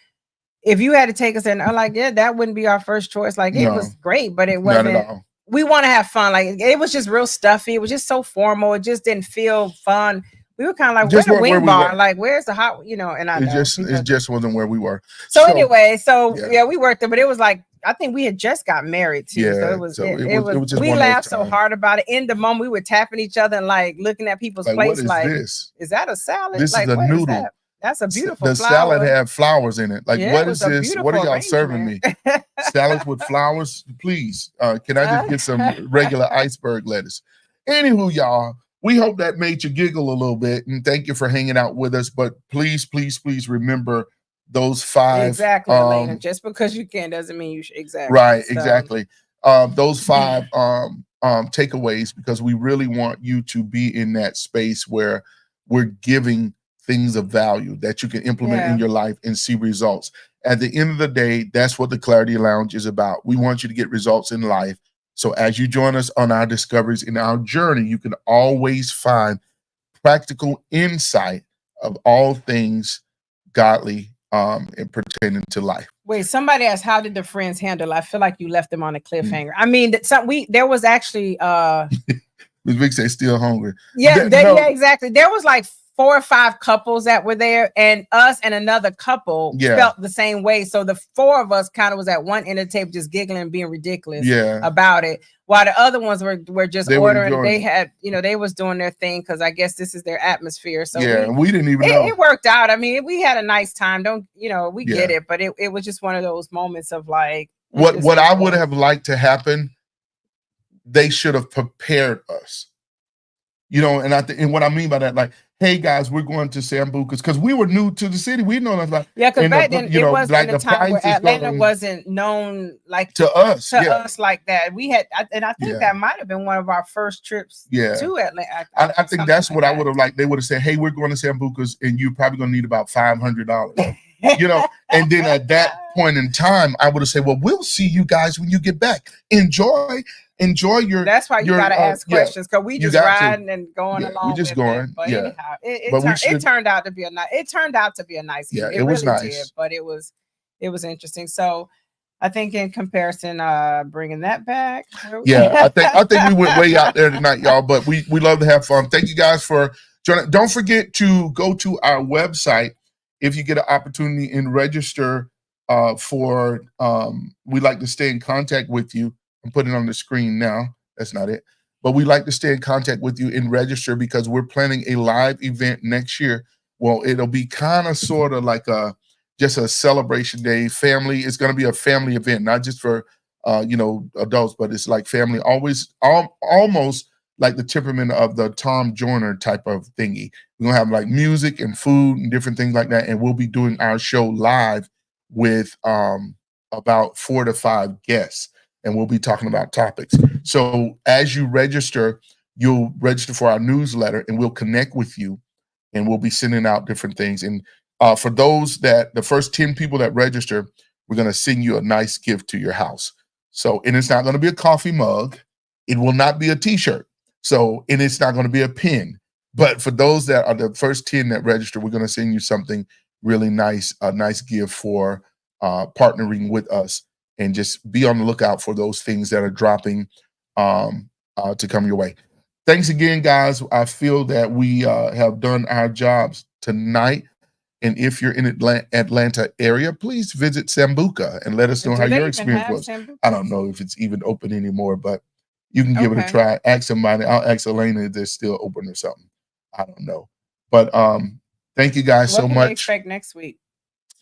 if you had to take us in, I'm like, yeah, that wouldn't be our first choice. Like it was great, but it wasn't. Not at all. We want to have fun. Like it was just real stuffy. It was just so formal. It just didn't feel fun. We were kind of like, Just where's the where wing we bar? were. Like, where's the hot, and I know. It just wasn't where we were. So anyway, yeah. we worked there, but it was like, I think we had just got married too. Yeah, So it was just we one of those laughed so times. hard about it. In the moment, we were tapping each other and like looking at people's Like, plates. what is Like, this? is that a salad? This like, is a what is noodle. that? That's a beautiful The flower. salad had flowers in it. Like, Yeah, what it is was a this? What are y'all beautiful serving me? Salads with flowers? Please. Can I just get some regular iceberg lettuce? Anywho, y'all, we hope that made you giggle a little bit. And thank you for hanging out with us. But please, please, please remember those 5. Exactly, Elena. Just because you can doesn't mean you should. Exactly. Right, So, exactly. Those 5 takeaways, because we really want you to be in that space where we're giving things of value that you can implement in your life and see results. At the end of the day, that's what the Clarity Lounge is about. We want you to get results in life. So as you join us on our discoveries in our journey, you can always find practical insight of all things godly and pertaining to life. Wait, somebody asked, how did the friends handle? I feel like you left them on a cliffhanger. I mean, there was actually Ms. Vic said still hungry. Yeah, exactly. There was like 4 or 5 couples that were there, and us and another couple felt the same way. So the 4 of us kind of was at one end of the table just giggling and being ridiculous about it, while the other ones were just ordering. They had, they was doing their thing because I guess this is their atmosphere. So we didn't even know. It worked out. I mean, we had a nice time. We get it, but it was just one of those moments of like what I would have liked to happen. They should have prepared us. And what I mean by that, like, hey guys, we're going to Sambucas, because we were new to the city. We know that, like, because back then it was like the time where Atlanta wasn't known like to us like that. We had, and I think that might have been one of our first trips to Atlanta. I think that's what I would have liked. They would have said, hey, we're going to Sambucas, and you're probably going to need about $500. And then at that point in time, I would have said, well, we'll see you guys when you get back. Enjoy your. That's why you got to ask questions, because we just riding and going along. We just going. But anyhow, it turned out to be a nice. It turned out to be a nice. Yeah, it was really nice. Did, but it was interesting. So I think in comparison, bringing that back. Yeah, I think we went way out there tonight, y'all. But we love to have fun. Thank you guys for joining. Don't forget to go to our website if you get an opportunity and register for. We like to stay in contact with you. I'm putting it on the screen now. That's not it. But we like to stay in contact with you and register, because we're planning a live event next year. Well, it'll be kind of sort of like just a celebration day. Family. It's going to be a family event, not just for adults, but it's like family. Almost like the temperament of the Tom Joyner type of thingy. We're going to have like music and food and different things like that. And we'll be doing our show live with about 4 to 5 guests. And we'll be talking about topics. So as you register, you'll register for our newsletter, and we'll connect with you, and we'll be sending out different things. And for those the first 10 people that register, we're going to send you a nice gift to your house. So, and it's not going to be a coffee mug. It will not be a t-shirt. So, and it's not going to be a pen. But for those that are the first 10 that register, we're going to send you something really nice, a nice gift for partnering with us and just be on the lookout for those things that are dropping to come your way. Thanks again, guys. I feel that we have done our jobs tonight. And if you're in Atlanta area, please visit Sambuca and let us know Do how they your even experience have was. Sambuca? I don't know if it's even open anymore, but you can give it a Okay. try. Ask somebody. I'll ask Elena if they're still open or something. I don't know. But thank you guys What so can we much. expect next week?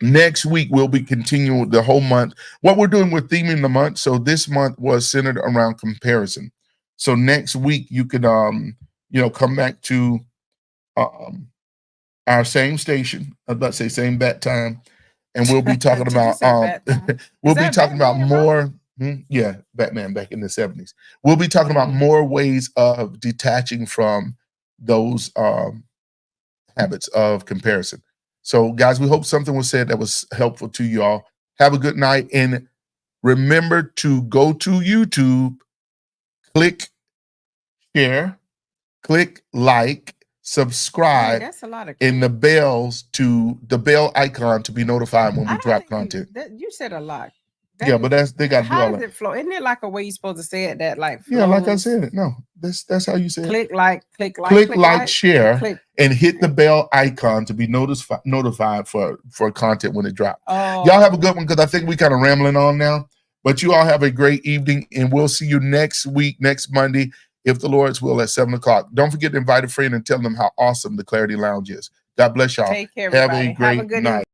Next week, we'll be continuing the whole month. What we're doing, we're theming the month. So this month was centered around comparison. So next week, you could, come back to our same station. I was about to say same bat time. And we'll be talking Did you about, say bat time? we'll Is be that talking about Batman, bro? more, yeah, Batman back in the 70s. We'll be talking about more ways of detaching from those habits of comparison. So, guys, we hope something was said that was helpful to you all. Have a good night. And remember to go to YouTube, click share, click like, Hey, subscribe, that's a lot of and the bell icon to be notified when we I don't drop think you content. you said a lot. Yeah, but they got to do How all does that. it flow? Isn't it like a way you're supposed to say it that like flows? Yeah, like I said it. No, that's how you say it. Click like, Click like, share, click. and hit the bell icon to be notified for content when it drops. Oh, Y'all have a good one, because I think we kind of rambling on now. But you all have a great evening, and we'll see you next week, next Monday, if the Lord's will, at 7 o'clock. Don't forget to invite a friend and tell them how awesome the Clarity Lounge is. God bless y'all. take care, Have everybody. a Have a great good night.